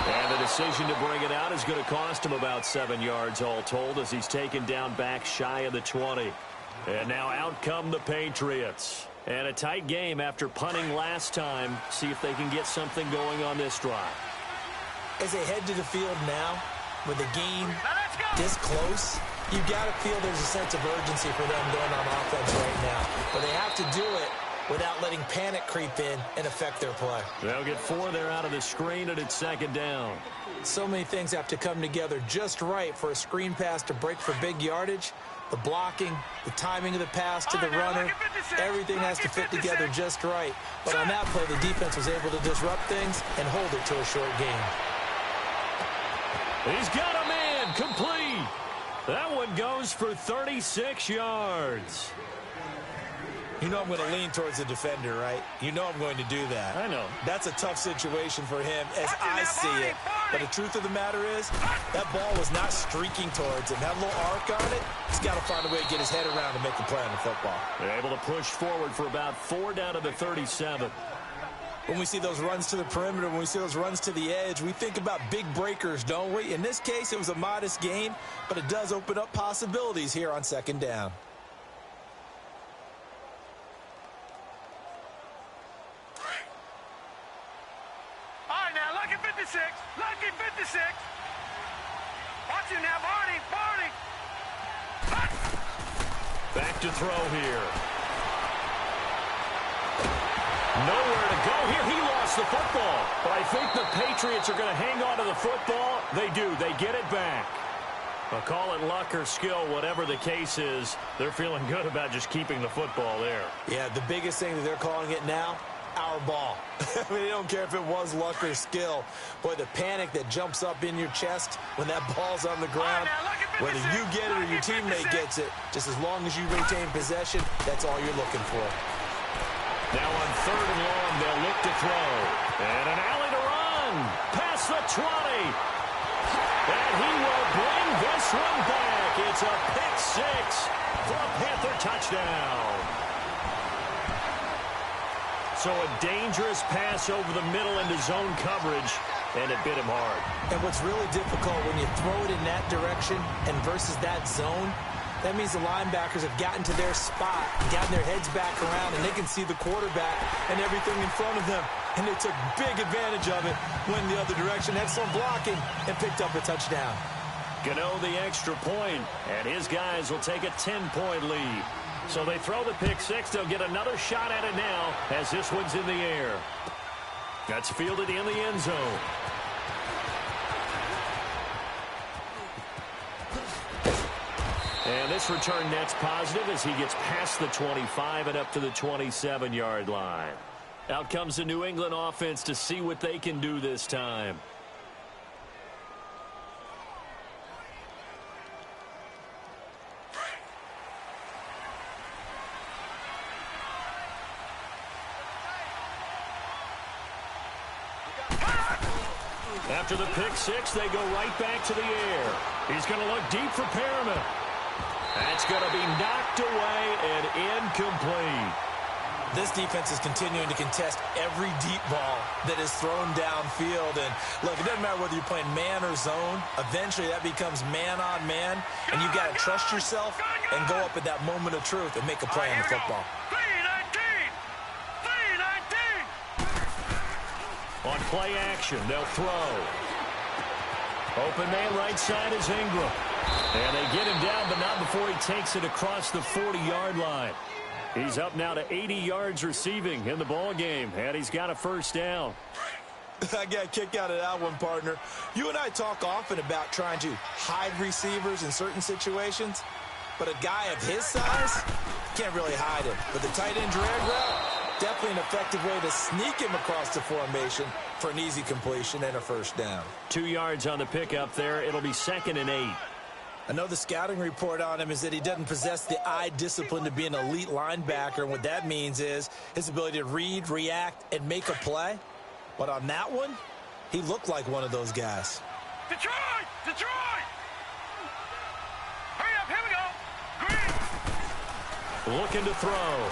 And the decision to bring it out is going to cost him about 7 yards all told as he's taken down back shy of the 20. And now out come the Patriots. And a tight game after punting last time. See if they can get something going on this drive. As they head to the field now, with the game this close, you got to feel there's a sense of urgency for them going on offense right now. But they have to do it without letting panic creep in and affect their play. They'll get 4 there out of the screen, and it's second down. So many things have to come together just right for a screen pass to break for big yardage. The blocking, the timing of the pass to the runner, everything has to fit together just right. But on that play, the defense was able to disrupt things and hold it to a short game. He's got a man, complete. That one goes for 36 yards. You know I'm going to lean towards the defender, right? You know I'm going to do that. I know. That's a tough situation for him as I see it. But the truth of the matter is, that ball was not streaking towards him. That little arc on it, he's got to find a way to get his head around and make a play on the football. They're able to push forward for about 4 down to the 37. When we see those runs to the perimeter, when we see those runs to the edge, we think about big breakers, don't we? In this case, it was a modest gain, but it does open up possibilities here on second down. Lucky 56. Watch him now, Barney. Back to throw here. Nowhere to go here. He lost the football. But I think the Patriots are going to hang on to the football. They do. They get it back. I'll call it luck or skill, whatever the case is. They're feeling good about just keeping the football there. Yeah, the biggest thing that they're calling it now, our ball. I mean, they don't care if it was luck or skill. Boy, the panic that jumps up in your chest when that ball's on the ground, whether you get it or your teammate gets it, just as long as you retain possession, that's all you're looking for. Now on 3rd and long, they'll look to throw. And an alley to run. Past the 20. And he will bring this one back. It's a pick 6 for a Panther touchdown. So a dangerous pass over the middle into zone coverage, and it bit him hard. And what's really difficult when you throw it in that direction and versus that zone, that means the linebackers have gotten to their spot, gotten their heads back around, and they can see the quarterback and everything in front of them. And they took big advantage of it, went the other direction, had some blocking, and picked up a touchdown. Gano the extra point, and his guys will take a 10-point lead. So they throw the pick 6. They'll get another shot at it now as this one's in the air. That's fielded in the end zone. And this return net's positive as he gets past the 25 and up to the 27-yard line. Out comes the New England offense to see what they can do this time. After the pick 6, they go right back to the air. He's going to look deep for Perriman. That's going to be knocked away and incomplete. This defense is continuing to contest every deep ball that is thrown downfield. And look, it doesn't matter whether you're playing man or zone. Eventually, that becomes man on man. And you got to trust yourself and go up at that moment of truth and make a play on the football. 3-19. On play action, they'll throw. Open man right side is Ingram. And they get him down, but not before he takes it across the 40-yard line. He's up now to 80 yards receiving in the ball game, and he's got a first down. I got a kick out of that one, partner. You and I talk often about trying to hide receivers in certain situations, but a guy of his size can't really hide him. But the tight end drag route, Definitely an effective way to sneak him across the formation for an easy completion and a first down. 2 yards on the pickup there. It'll be 2nd and 8. I know the scouting report on him is that he doesn't possess the eye discipline to be an elite linebacker. And what that means is his ability to read, react, and make a play. But on that one, he looked like one of those guys. Detroit! Detroit! Hurry up, here we go. Green! Looking to throw.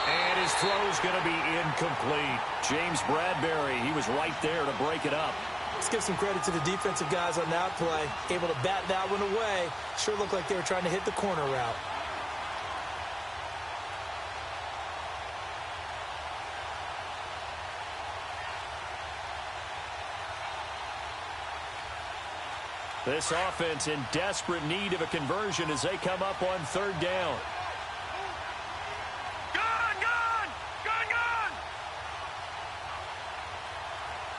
And his throw's going to be incomplete. James Bradbury, he was right there to break it up. Let's give some credit to the defensive guys on that play. Able to bat that one away. Sure looked like they were trying to hit the corner route. This offense in desperate need of a conversion as they come up on 3rd down. Gun, gun! Gun, gun!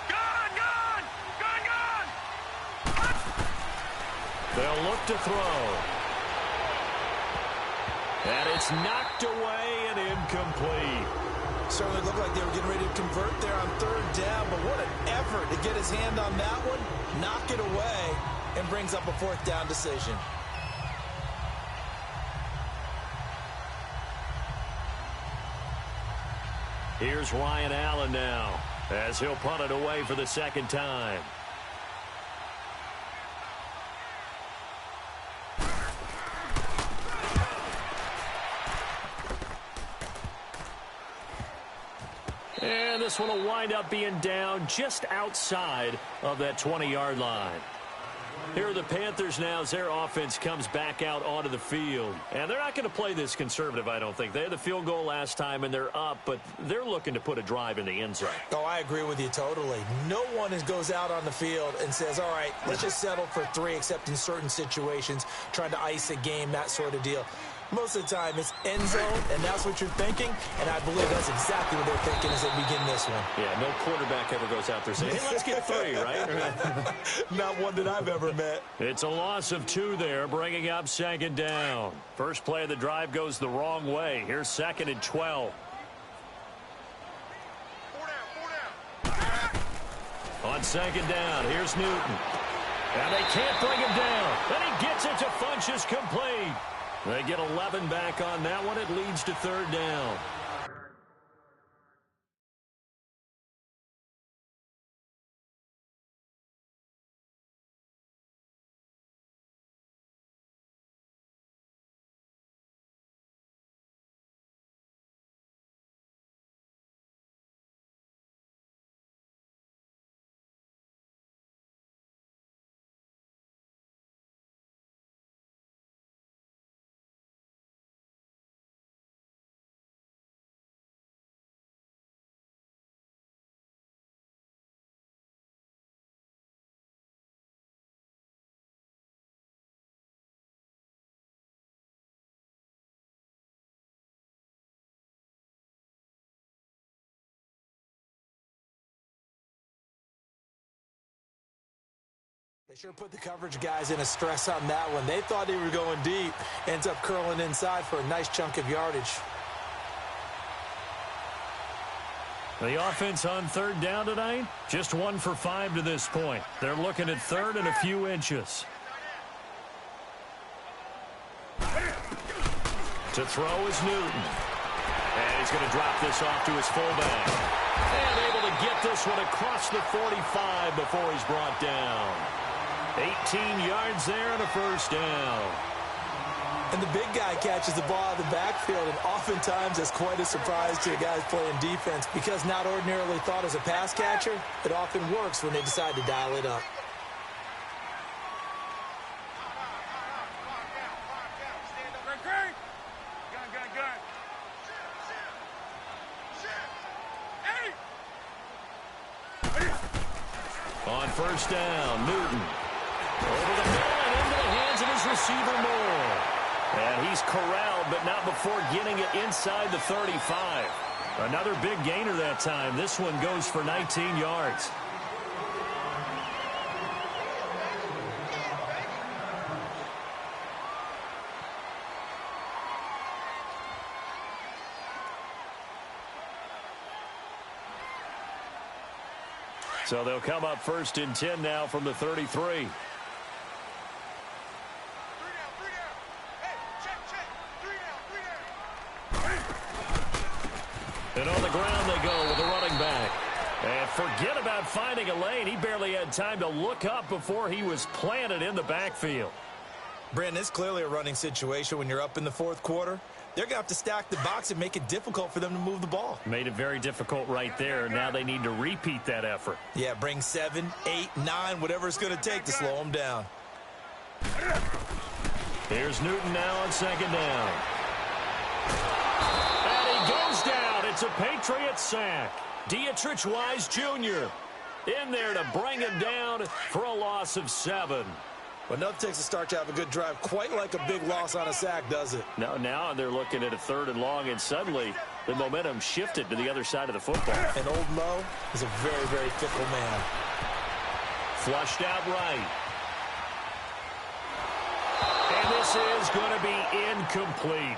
Gun, gun! Gun, gun! They'll look to throw. And it's knocked away and incomplete. Certainly looked like they were getting ready to convert there on 3rd down, but what an effort to get his hand on that one, knock it away, and brings up a 4th down decision. Here's Ryan Allen now as he'll punt it away for the 2nd time. And this one will wind up being down just outside of that 20-yard line. Here are the Panthers now as their offense comes back out onto the field. And they're not going to play this conservative, I don't think. They had the field goal last time, and they're up, but they're looking to put a drive in the end zone. Oh, I agree with you totally. No one goes out on the field and says, all right, let's just settle for 3, except in certain situations, trying to ice a game, that sort of deal. Most of the time, it's end zone, and that's what you're thinking, and I believe that's exactly what they're thinking as they begin this one. Yeah, no quarterback ever goes out there saying, hey, let's get 3, right? Not one that I've ever met. It's a loss of 2 there, bringing up 2nd down. First play of the drive goes the wrong way. Here's 2nd and 12. On 2nd down, here's Newton. And they can't bring him down. And he gets it to Funchess complete. They get 11 back on that one. It leads to 3rd down. They sure put the coverage guys in a stress on that one. They thought they were going deep. Ends up curling inside for a nice chunk of yardage. The offense on 3rd down tonight, just 1 for 5 to this point. They're looking at 3rd and a few inches. To throw is Newton. And he's going to drop this off to his fullback. And able to get this one across the 45 before he's brought down. 18 yards there and a first down. And the big guy catches the ball out of the backfield, and oftentimes that's quite a surprise to the guys playing defense because not ordinarily thought as a pass catcher, it often works when they decide to dial it up. On first down, Newton. Over the middle and into the hands of his receiver, Moore. And he's corralled, but not before getting it inside the 35. Another big gainer that time. This one goes for 19 yards. So they'll come up 1st and 10 now from the 33. And on the ground they go with the running back. And forget about finding a lane. He barely had time to look up before he was planted in the backfield. Brandon, it's clearly a running situation when you're up in the 4th quarter. They're going to have to stack the box and make it difficult for them to move the ball. Made it very difficult right there. Now they need to repeat that effort. Yeah, bring 7, 8, 9, whatever it's going to take to slow them down. Here's Newton now on 2nd down. And he goes down. It's a Patriot sack. Dietrich Wise Jr. in there to bring him down for a loss of 7. But nothing takes a start to have a good drive quite like a big loss on a sack, does it? Now they're looking at a 3rd and long, and suddenly the momentum shifted to the other side of the football. And Old Mo is a very, very fickle man. Flushed out right. And this is going to be incomplete.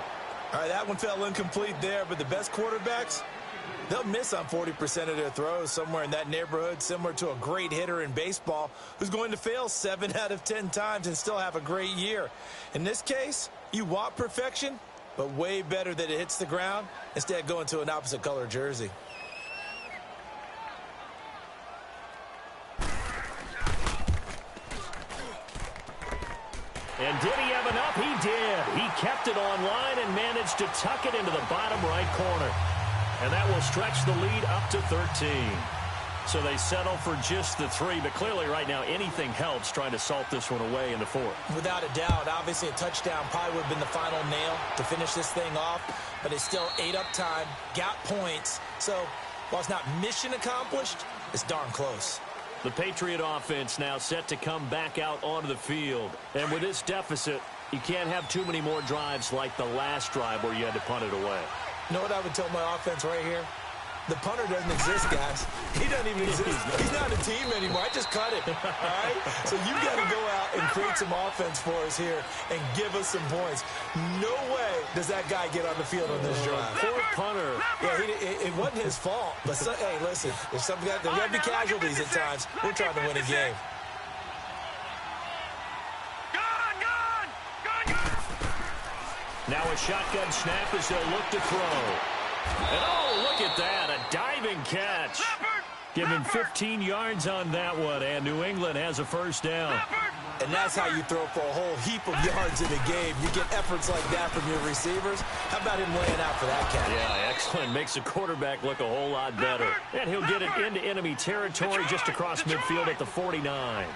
All right, that one fell incomplete there, but the best quarterbacks, they'll miss on 40% of their throws, somewhere in that neighborhood, similar to a great hitter in baseball who's going to fail 7 out of 10 times and still have a great year. In this case, you want perfection, but way better that it hits the ground instead going to an opposite color jersey. And did he have enough? He did. He kept it on line and managed to tuck it into the bottom right corner. And that will stretch the lead up to 13. So they settle for just the 3, but clearly right now anything helps trying to salt this one away in the 4th. Without a doubt, obviously a touchdown probably would have been the final nail to finish this thing off, but it's still ate up time, got points. So while it's not mission accomplished, it's darn close. The Patriot offense now set to come back out onto the field. And with this deficit, you can't have too many more drives like the last drive where you had to punt it away. You know what I would tell my offense right here? The punter doesn't exist, guys. He doesn't even exist. He's not a team anymore. I just cut him, all right? So you got to go out and create some offense for us here and give us some points. No way does that guy get on the field on this drive. Poor punter. Yeah, it wasn't his fault. But, hey, listen, there's got to be casualties at times. We're trying to win a game. Now a shotgun snap as they'll look to throw. And oh, look at that, a diving catch. Give him 15 yards on that one, and New England has a 1st down. And that's how you throw for a whole heap of yards in a game. You get efforts like that from your receivers. How about him laying out for that catch? Yeah, excellent. Makes the quarterback look a whole lot better. And he'll get it into enemy territory just across midfield at the 49.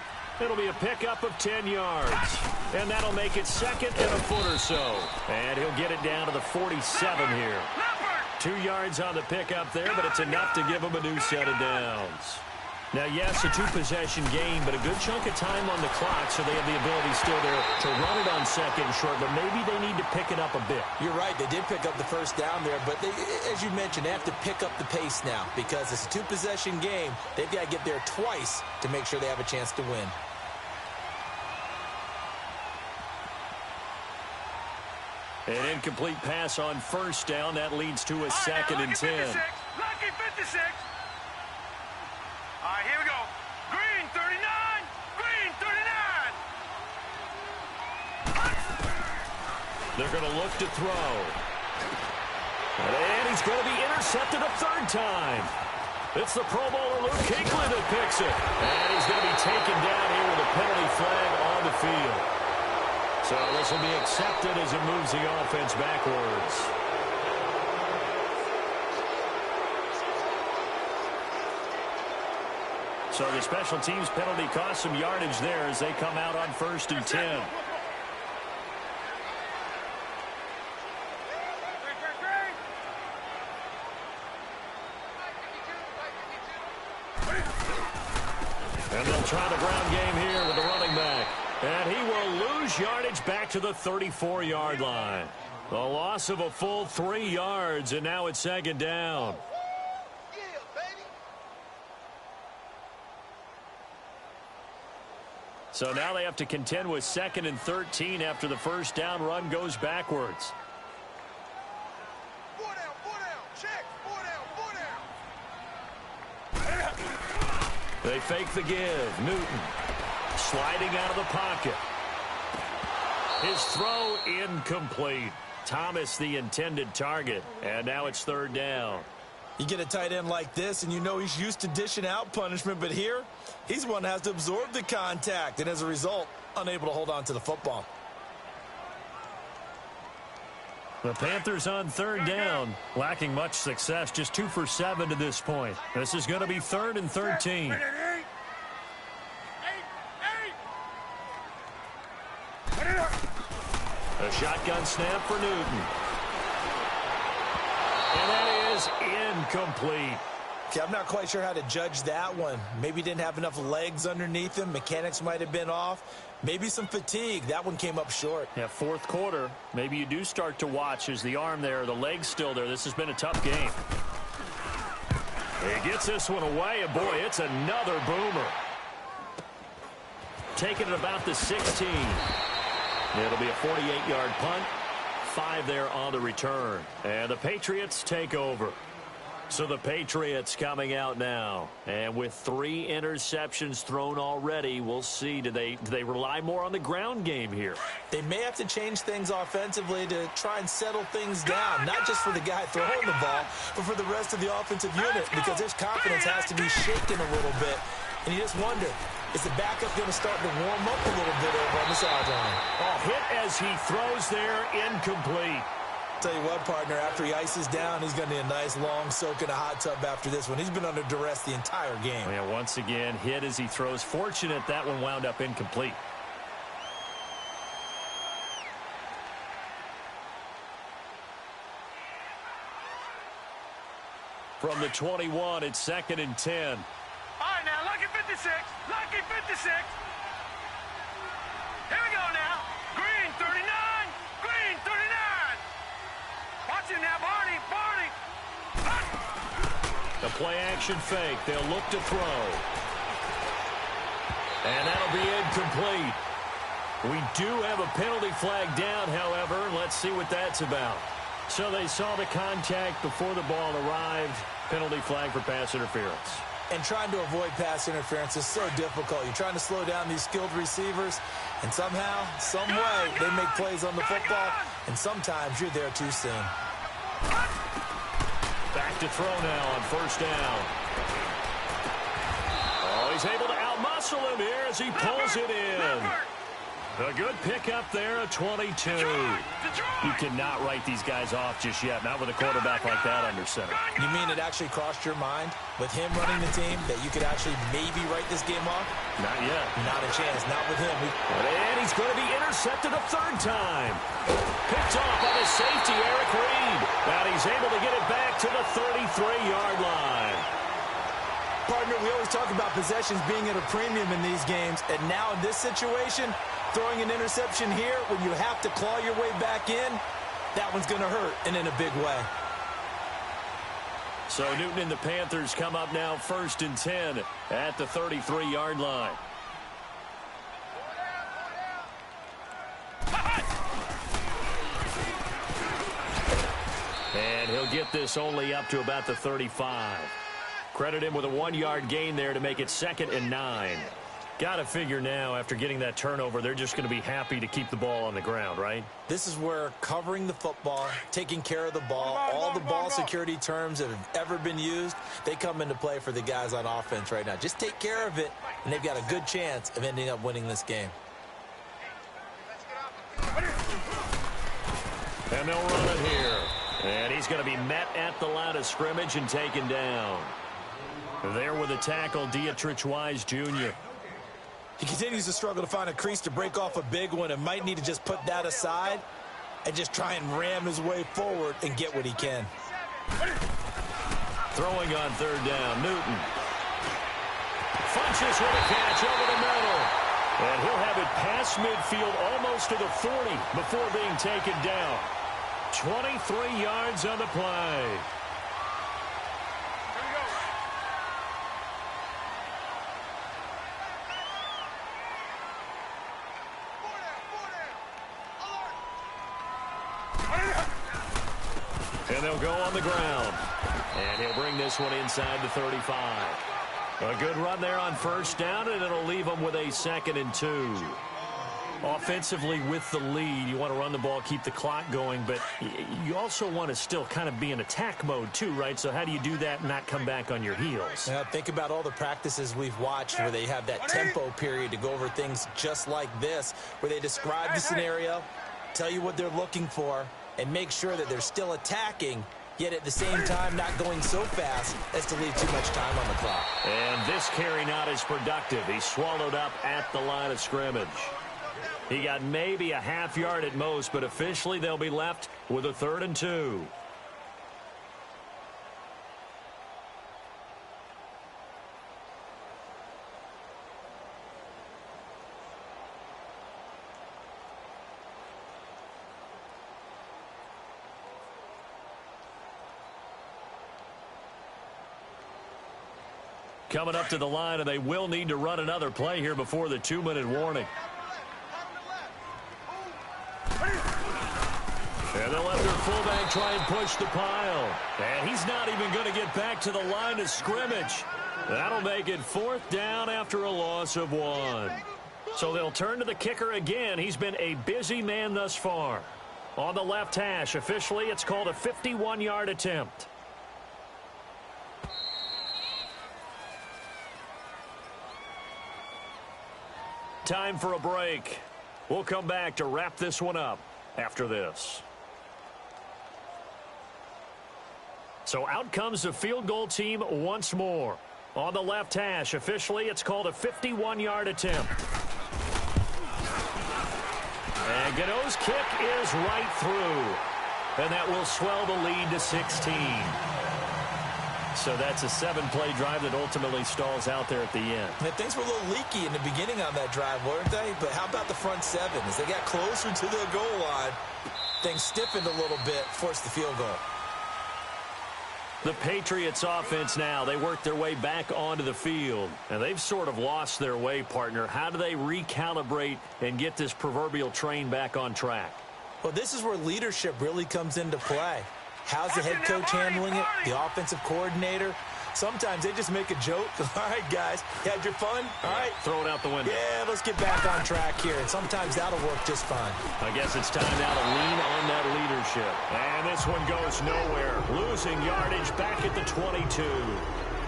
It'll be a pickup of 10 yards. And that'll make it 2nd and a foot or so. And he'll get it down to the 47 here. 2 yards on the pickup there, but it's enough to give him a new set of downs. Now, yes, a 2-possession game, but a good chunk of time on the clock, so they have the ability still there to run it on 2nd and short, but maybe they need to pick it up a bit. You're right. They did pick up the 1st down there, but they, as you mentioned, they have to pick up the pace now because it's a 2-possession game. They've got to get there twice to make sure they have a chance to win. An incomplete pass on 1st down. That leads to a 2nd and 10. Lucky 56. All right, here we go. Green 39. Green 39. They're going to look to throw. And he's going to be intercepted a 3rd time. It's the Pro Bowler Luke Kuechly that picks it. And he's going to be taken down here with a penalty flag on the field. So this will be accepted as it moves the offense backwards. So the special teams penalty cost some yardage there as they come out on 1st and 10. And they'll try the ground game here with the running back. And he will lose yardage back to the 34-yard line. A loss of a full 3 yards, and now it's 2nd down. So now they have to contend with 2nd and 13 after the 1st down run goes backwards. Four down, check, four down. They fake the give. Newton sliding out of the pocket. His throw incomplete. Thomas the intended target, and now it's third down. You get a tight end like this, and you know he's used to dishing out punishment, but here, he's one that has to absorb the contact, and as a result, unable to hold on to the football. The Panthers on third down, lacking much success, just 2 for 7 to this point. This is going to be 3rd and 13. A shotgun snap for Newton. And that is incomplete. Okay, I'm not quite sure how to judge that one. Maybe didn't have enough legs underneath him. Mechanics might have been off. Maybe some fatigue. That one came up short. Yeah, fourth quarter. Maybe you do start to watch as the arm there, the leg's still there. This has been a tough game. He gets this one away, and boy, it's another boomer. Taking it about the 16. It'll be a 48-yard punt. 5 there on the return. And the Patriots take over. So the Patriots coming out now. And with 3 interceptions thrown already, we'll see. Do they rely more on the ground game here? They may have to change things offensively to try and settle things down. Not just for the guy throwing the ball, but for the rest of the offensive unit. Because his confidence has to be shaken a little bit. And you just wonder, is the backup going to start to warm up a little bit over on the sideline? Oh, hit as he throws there, incomplete. Tell you what, partner, after he ices down, he's going to need a nice long soak in a hot tub after this one. He's been under duress the entire game. Yeah, once again, hit as he throws. Fortunate that one wound up incomplete. From the 21, it's 2nd and 10. All right, now, lucky 56. Lucky 56. Here we go now. Green 39. Green 39. Watch it now, Barney. Barney. The play-action fake. They'll look to throw. And that'll be incomplete. We do have a penalty flag down, however. Let's see what that's about. So they saw the contact before the ball arrived. Penalty flag for pass interference. And trying to avoid pass interference is so difficult. You're trying to slow down these skilled receivers, and somehow, some way, they make plays on the football, and sometimes you're there too soon. Back to throw now on first down. Oh, he's able to outmuscle him here as he pulls it in. A good pickup there, a 22. You cannot write these guys off just yet, not with a quarterback like that under center. You mean it actually crossed your mind, with him running the team, that you could actually maybe write this game off? Not yet. Not a chance, not with him. And he's going to be intercepted a 3rd time. Picked off by the safety, Eric Reed. And he's able to get it back to the 33-yard line. Partner, we always talk about possessions being at a premium in these games, and now in this situation, throwing an interception here when you have to claw your way back in, that one's going to hurt, and in a big way. So Newton and the Panthers come up now 1st and 10 at the 33-yard line. And he'll get this only up to about the 35. Credit him with a 1-yard gain there to make it 2nd and 9. Got to figure now, after getting that turnover, they're just going to be happy to keep the ball on the ground, right? This is where covering the football, taking care of the ball, all the ball security terms that have ever been used, they come into play for the guys on offense right now. Just take care of it, and they've got a good chance of ending up winning this game. And they'll run it here. And he's going to be met at the line of scrimmage and taken down. There with a tackle, Dietrich Wise Jr. He continues to struggle to find a crease to break off a big one and might need to just put that aside and just try and ram his way forward and get what he can. Throwing on 3rd down, Newton. Funches with a catch over the middle. And he'll have it past midfield almost to the 40 before being taken down. 23 yards on the play. And they'll go on the ground. And he'll bring this one inside the 35. A good run there on first down, and it'll leave them with a 2nd and 2. Offensively with the lead, you want to run the ball, keep the clock going, but you also want to still kind of be in attack mode too, right? So how do you do that and not come back on your heels? Now, think about all the practices we've watched where they have that tempo period to go over things just like this, where they describe the scenario, tell you what they're looking for, and make sure that they're still attacking, yet at the same time not going so fast as to leave too much time on the clock. And this carry not as productive. He's swallowed up at the line of scrimmage. He got maybe a half yard at most, but officially they'll be left with a 3rd and 2. Coming up to the line, and they will need to run another play here before the 2-minute warning. And they'll let their fullback try and push the pile. And he's not even going to get back to the line of scrimmage. That'll make it 4th down after a loss of 1. So they'll turn to the kicker again. He's been a busy man thus far. On the left hash, officially it's called a 51-yard attempt. Time for a break. We'll come back to wrap this one up after this. So out comes the field goal team once more. On the left hash, officially it's called a 51-yard attempt. And Gano's kick is right through. And that will swell the lead to 16. So that's a 7-play drive that ultimately stalls out there at the end. And things were a little leaky in the beginning on that drive, weren't they? But how about the front 7? As they got closer to the goal line, things stiffened a little bit, forced the field goal. The Patriots offense now, they work their way back onto the field. And they've sort of lost their way, partner. How do they recalibrate and get this proverbial train back on track? Well, this is where leadership really comes into play. How's the head coach handling it? The offensive coordinator? Sometimes they just make a joke. All right, guys, you had your fun? All right. Throw it out the window. Yeah, let's get back on track here. And sometimes that'll work just fine. I guess it's time now to lean on that leadership. And this one goes nowhere. Losing yardage back at the 22.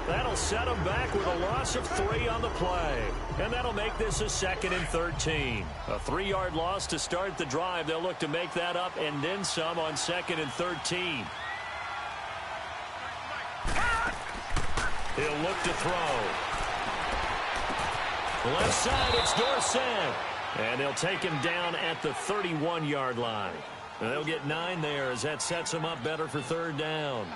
That'll set them back with a loss of 3 on the play. And that'll make this a 2nd and 13. A 3-yard loss to start the drive. They'll look to make that up and then some on 2nd and 13. He'll look to throw. Left side, it's Dorsett. And they'll take him down at the 31-yard line. And they'll get 9 there as that sets them up better for 3rd down.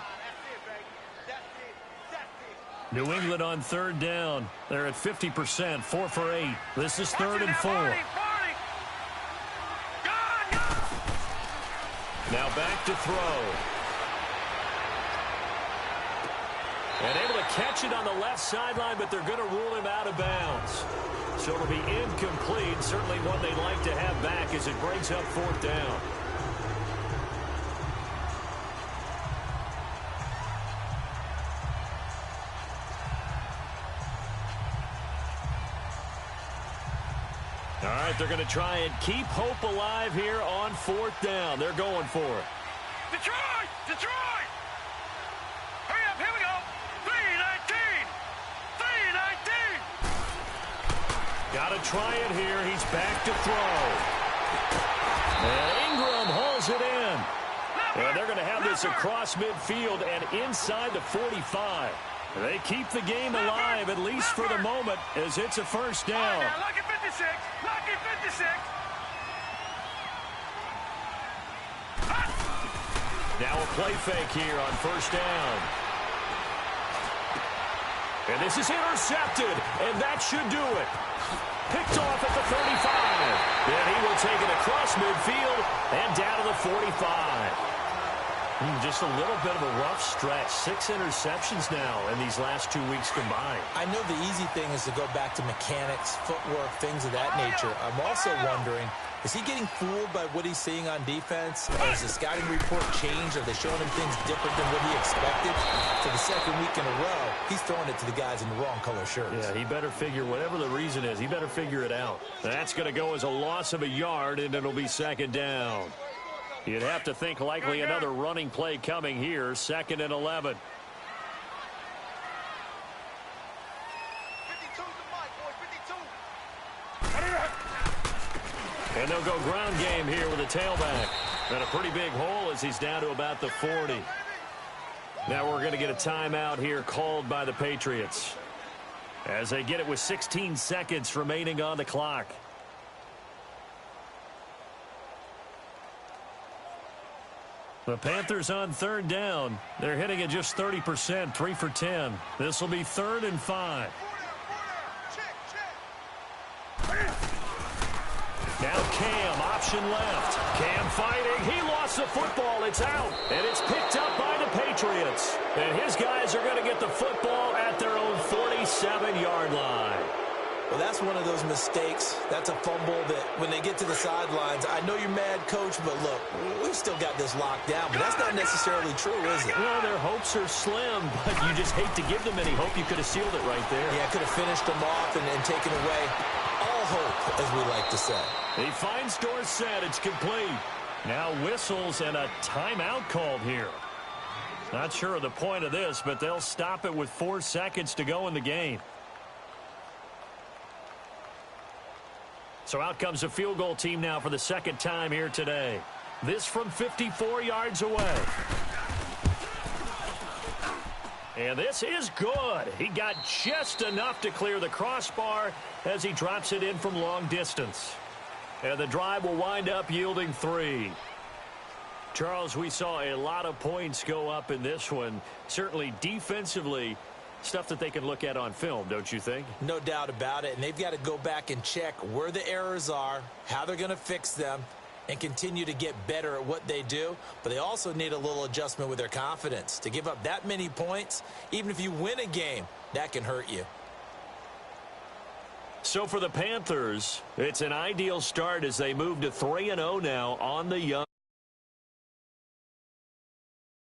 New England on 3rd down. They're at 50%, 4 for 8. This is 3rd and 4. Now back to throw. And able to catch it on the left sideline, but they're going to rule him out of bounds. So it'll be incomplete. Certainly one they'd like to have back as it brings up 4th down. All right, they're going to try and keep hope alive here on 4th down. They're going for it. Detroit! Detroit! Hurry up, here we go. 3-19! 3-19! Got to try it here. He's back to throw. And Ingram hauls it in. And they're going to have this across midfield and inside the 45. They keep the game alive, at least for the moment, as it's a 1st down. Lucky 56! Lucky 56! Now a play fake here on 1st down. And this is intercepted, and that should do it. Picked off at the 35. And he will take it across midfield and down to the 45. Just a little bit of a rough stretch. 6 interceptions now in these last 2 weeks combined. I know the easy thing is to go back to mechanics, footwork, things of that nature. I'm also wondering Is he getting fooled by what he's seeing on defense? Has the scouting report changed? Are they showing him things different than what he expected? For the second week in a row, he's throwing it to the guys in the wrong color shirts. Yeah, he better figure, whatever the reason is, he better figure it out. That's going to go as a loss of a yard, and it'll be second down. You'd have to think likely another running play coming here, 2nd and 11. And they'll go ground game here with a tailback. And a pretty big hole as he's down to about the 40. Now we're going to get a timeout here called by the Patriots, as they get it with 16 seconds remaining on the clock. The Panthers on 3rd down. They're hitting at just 30%, 3 for 10. This will be 3rd and 5. Now Cam, option left. Cam fighting. He lost the football. It's out. And it's picked up by the Patriots. And his guys are going to get the football at their own 47-yard line. Well, that's one of those mistakes. That's a fumble that when they get to the sidelines, I know you're mad, Coach, but look, we've still got this locked down. But that's not necessarily true, is it? Well, their hopes are slim, but you just hate to give them any hope. You could have sealed it right there. Yeah, could have finished them off and taken away all hope, as we like to say. He finds Dorsett. It's complete. Now whistles and a timeout called here. Not sure of the point of this, but they'll stop it with 4 seconds to go in the game. So out comes the field goal team now for the second time here today. This from 54 yards away. And this is good. He got just enough to clear the crossbar as he drops it in from long distance. And the drive will wind up yielding 3. Charles, we saw a lot of points go up in this one. Certainly defensively, stuff that they can look at on film, don't you think? No doubt about it. And they've got to go back and check where the errors are, how they're going to fix them, and continue to get better at what they do. But they also need a little adjustment with their confidence. To give up that many points, even if you win a game, that can hurt you. So for the Panthers, it's an ideal start as they move to 3-0 now on the young.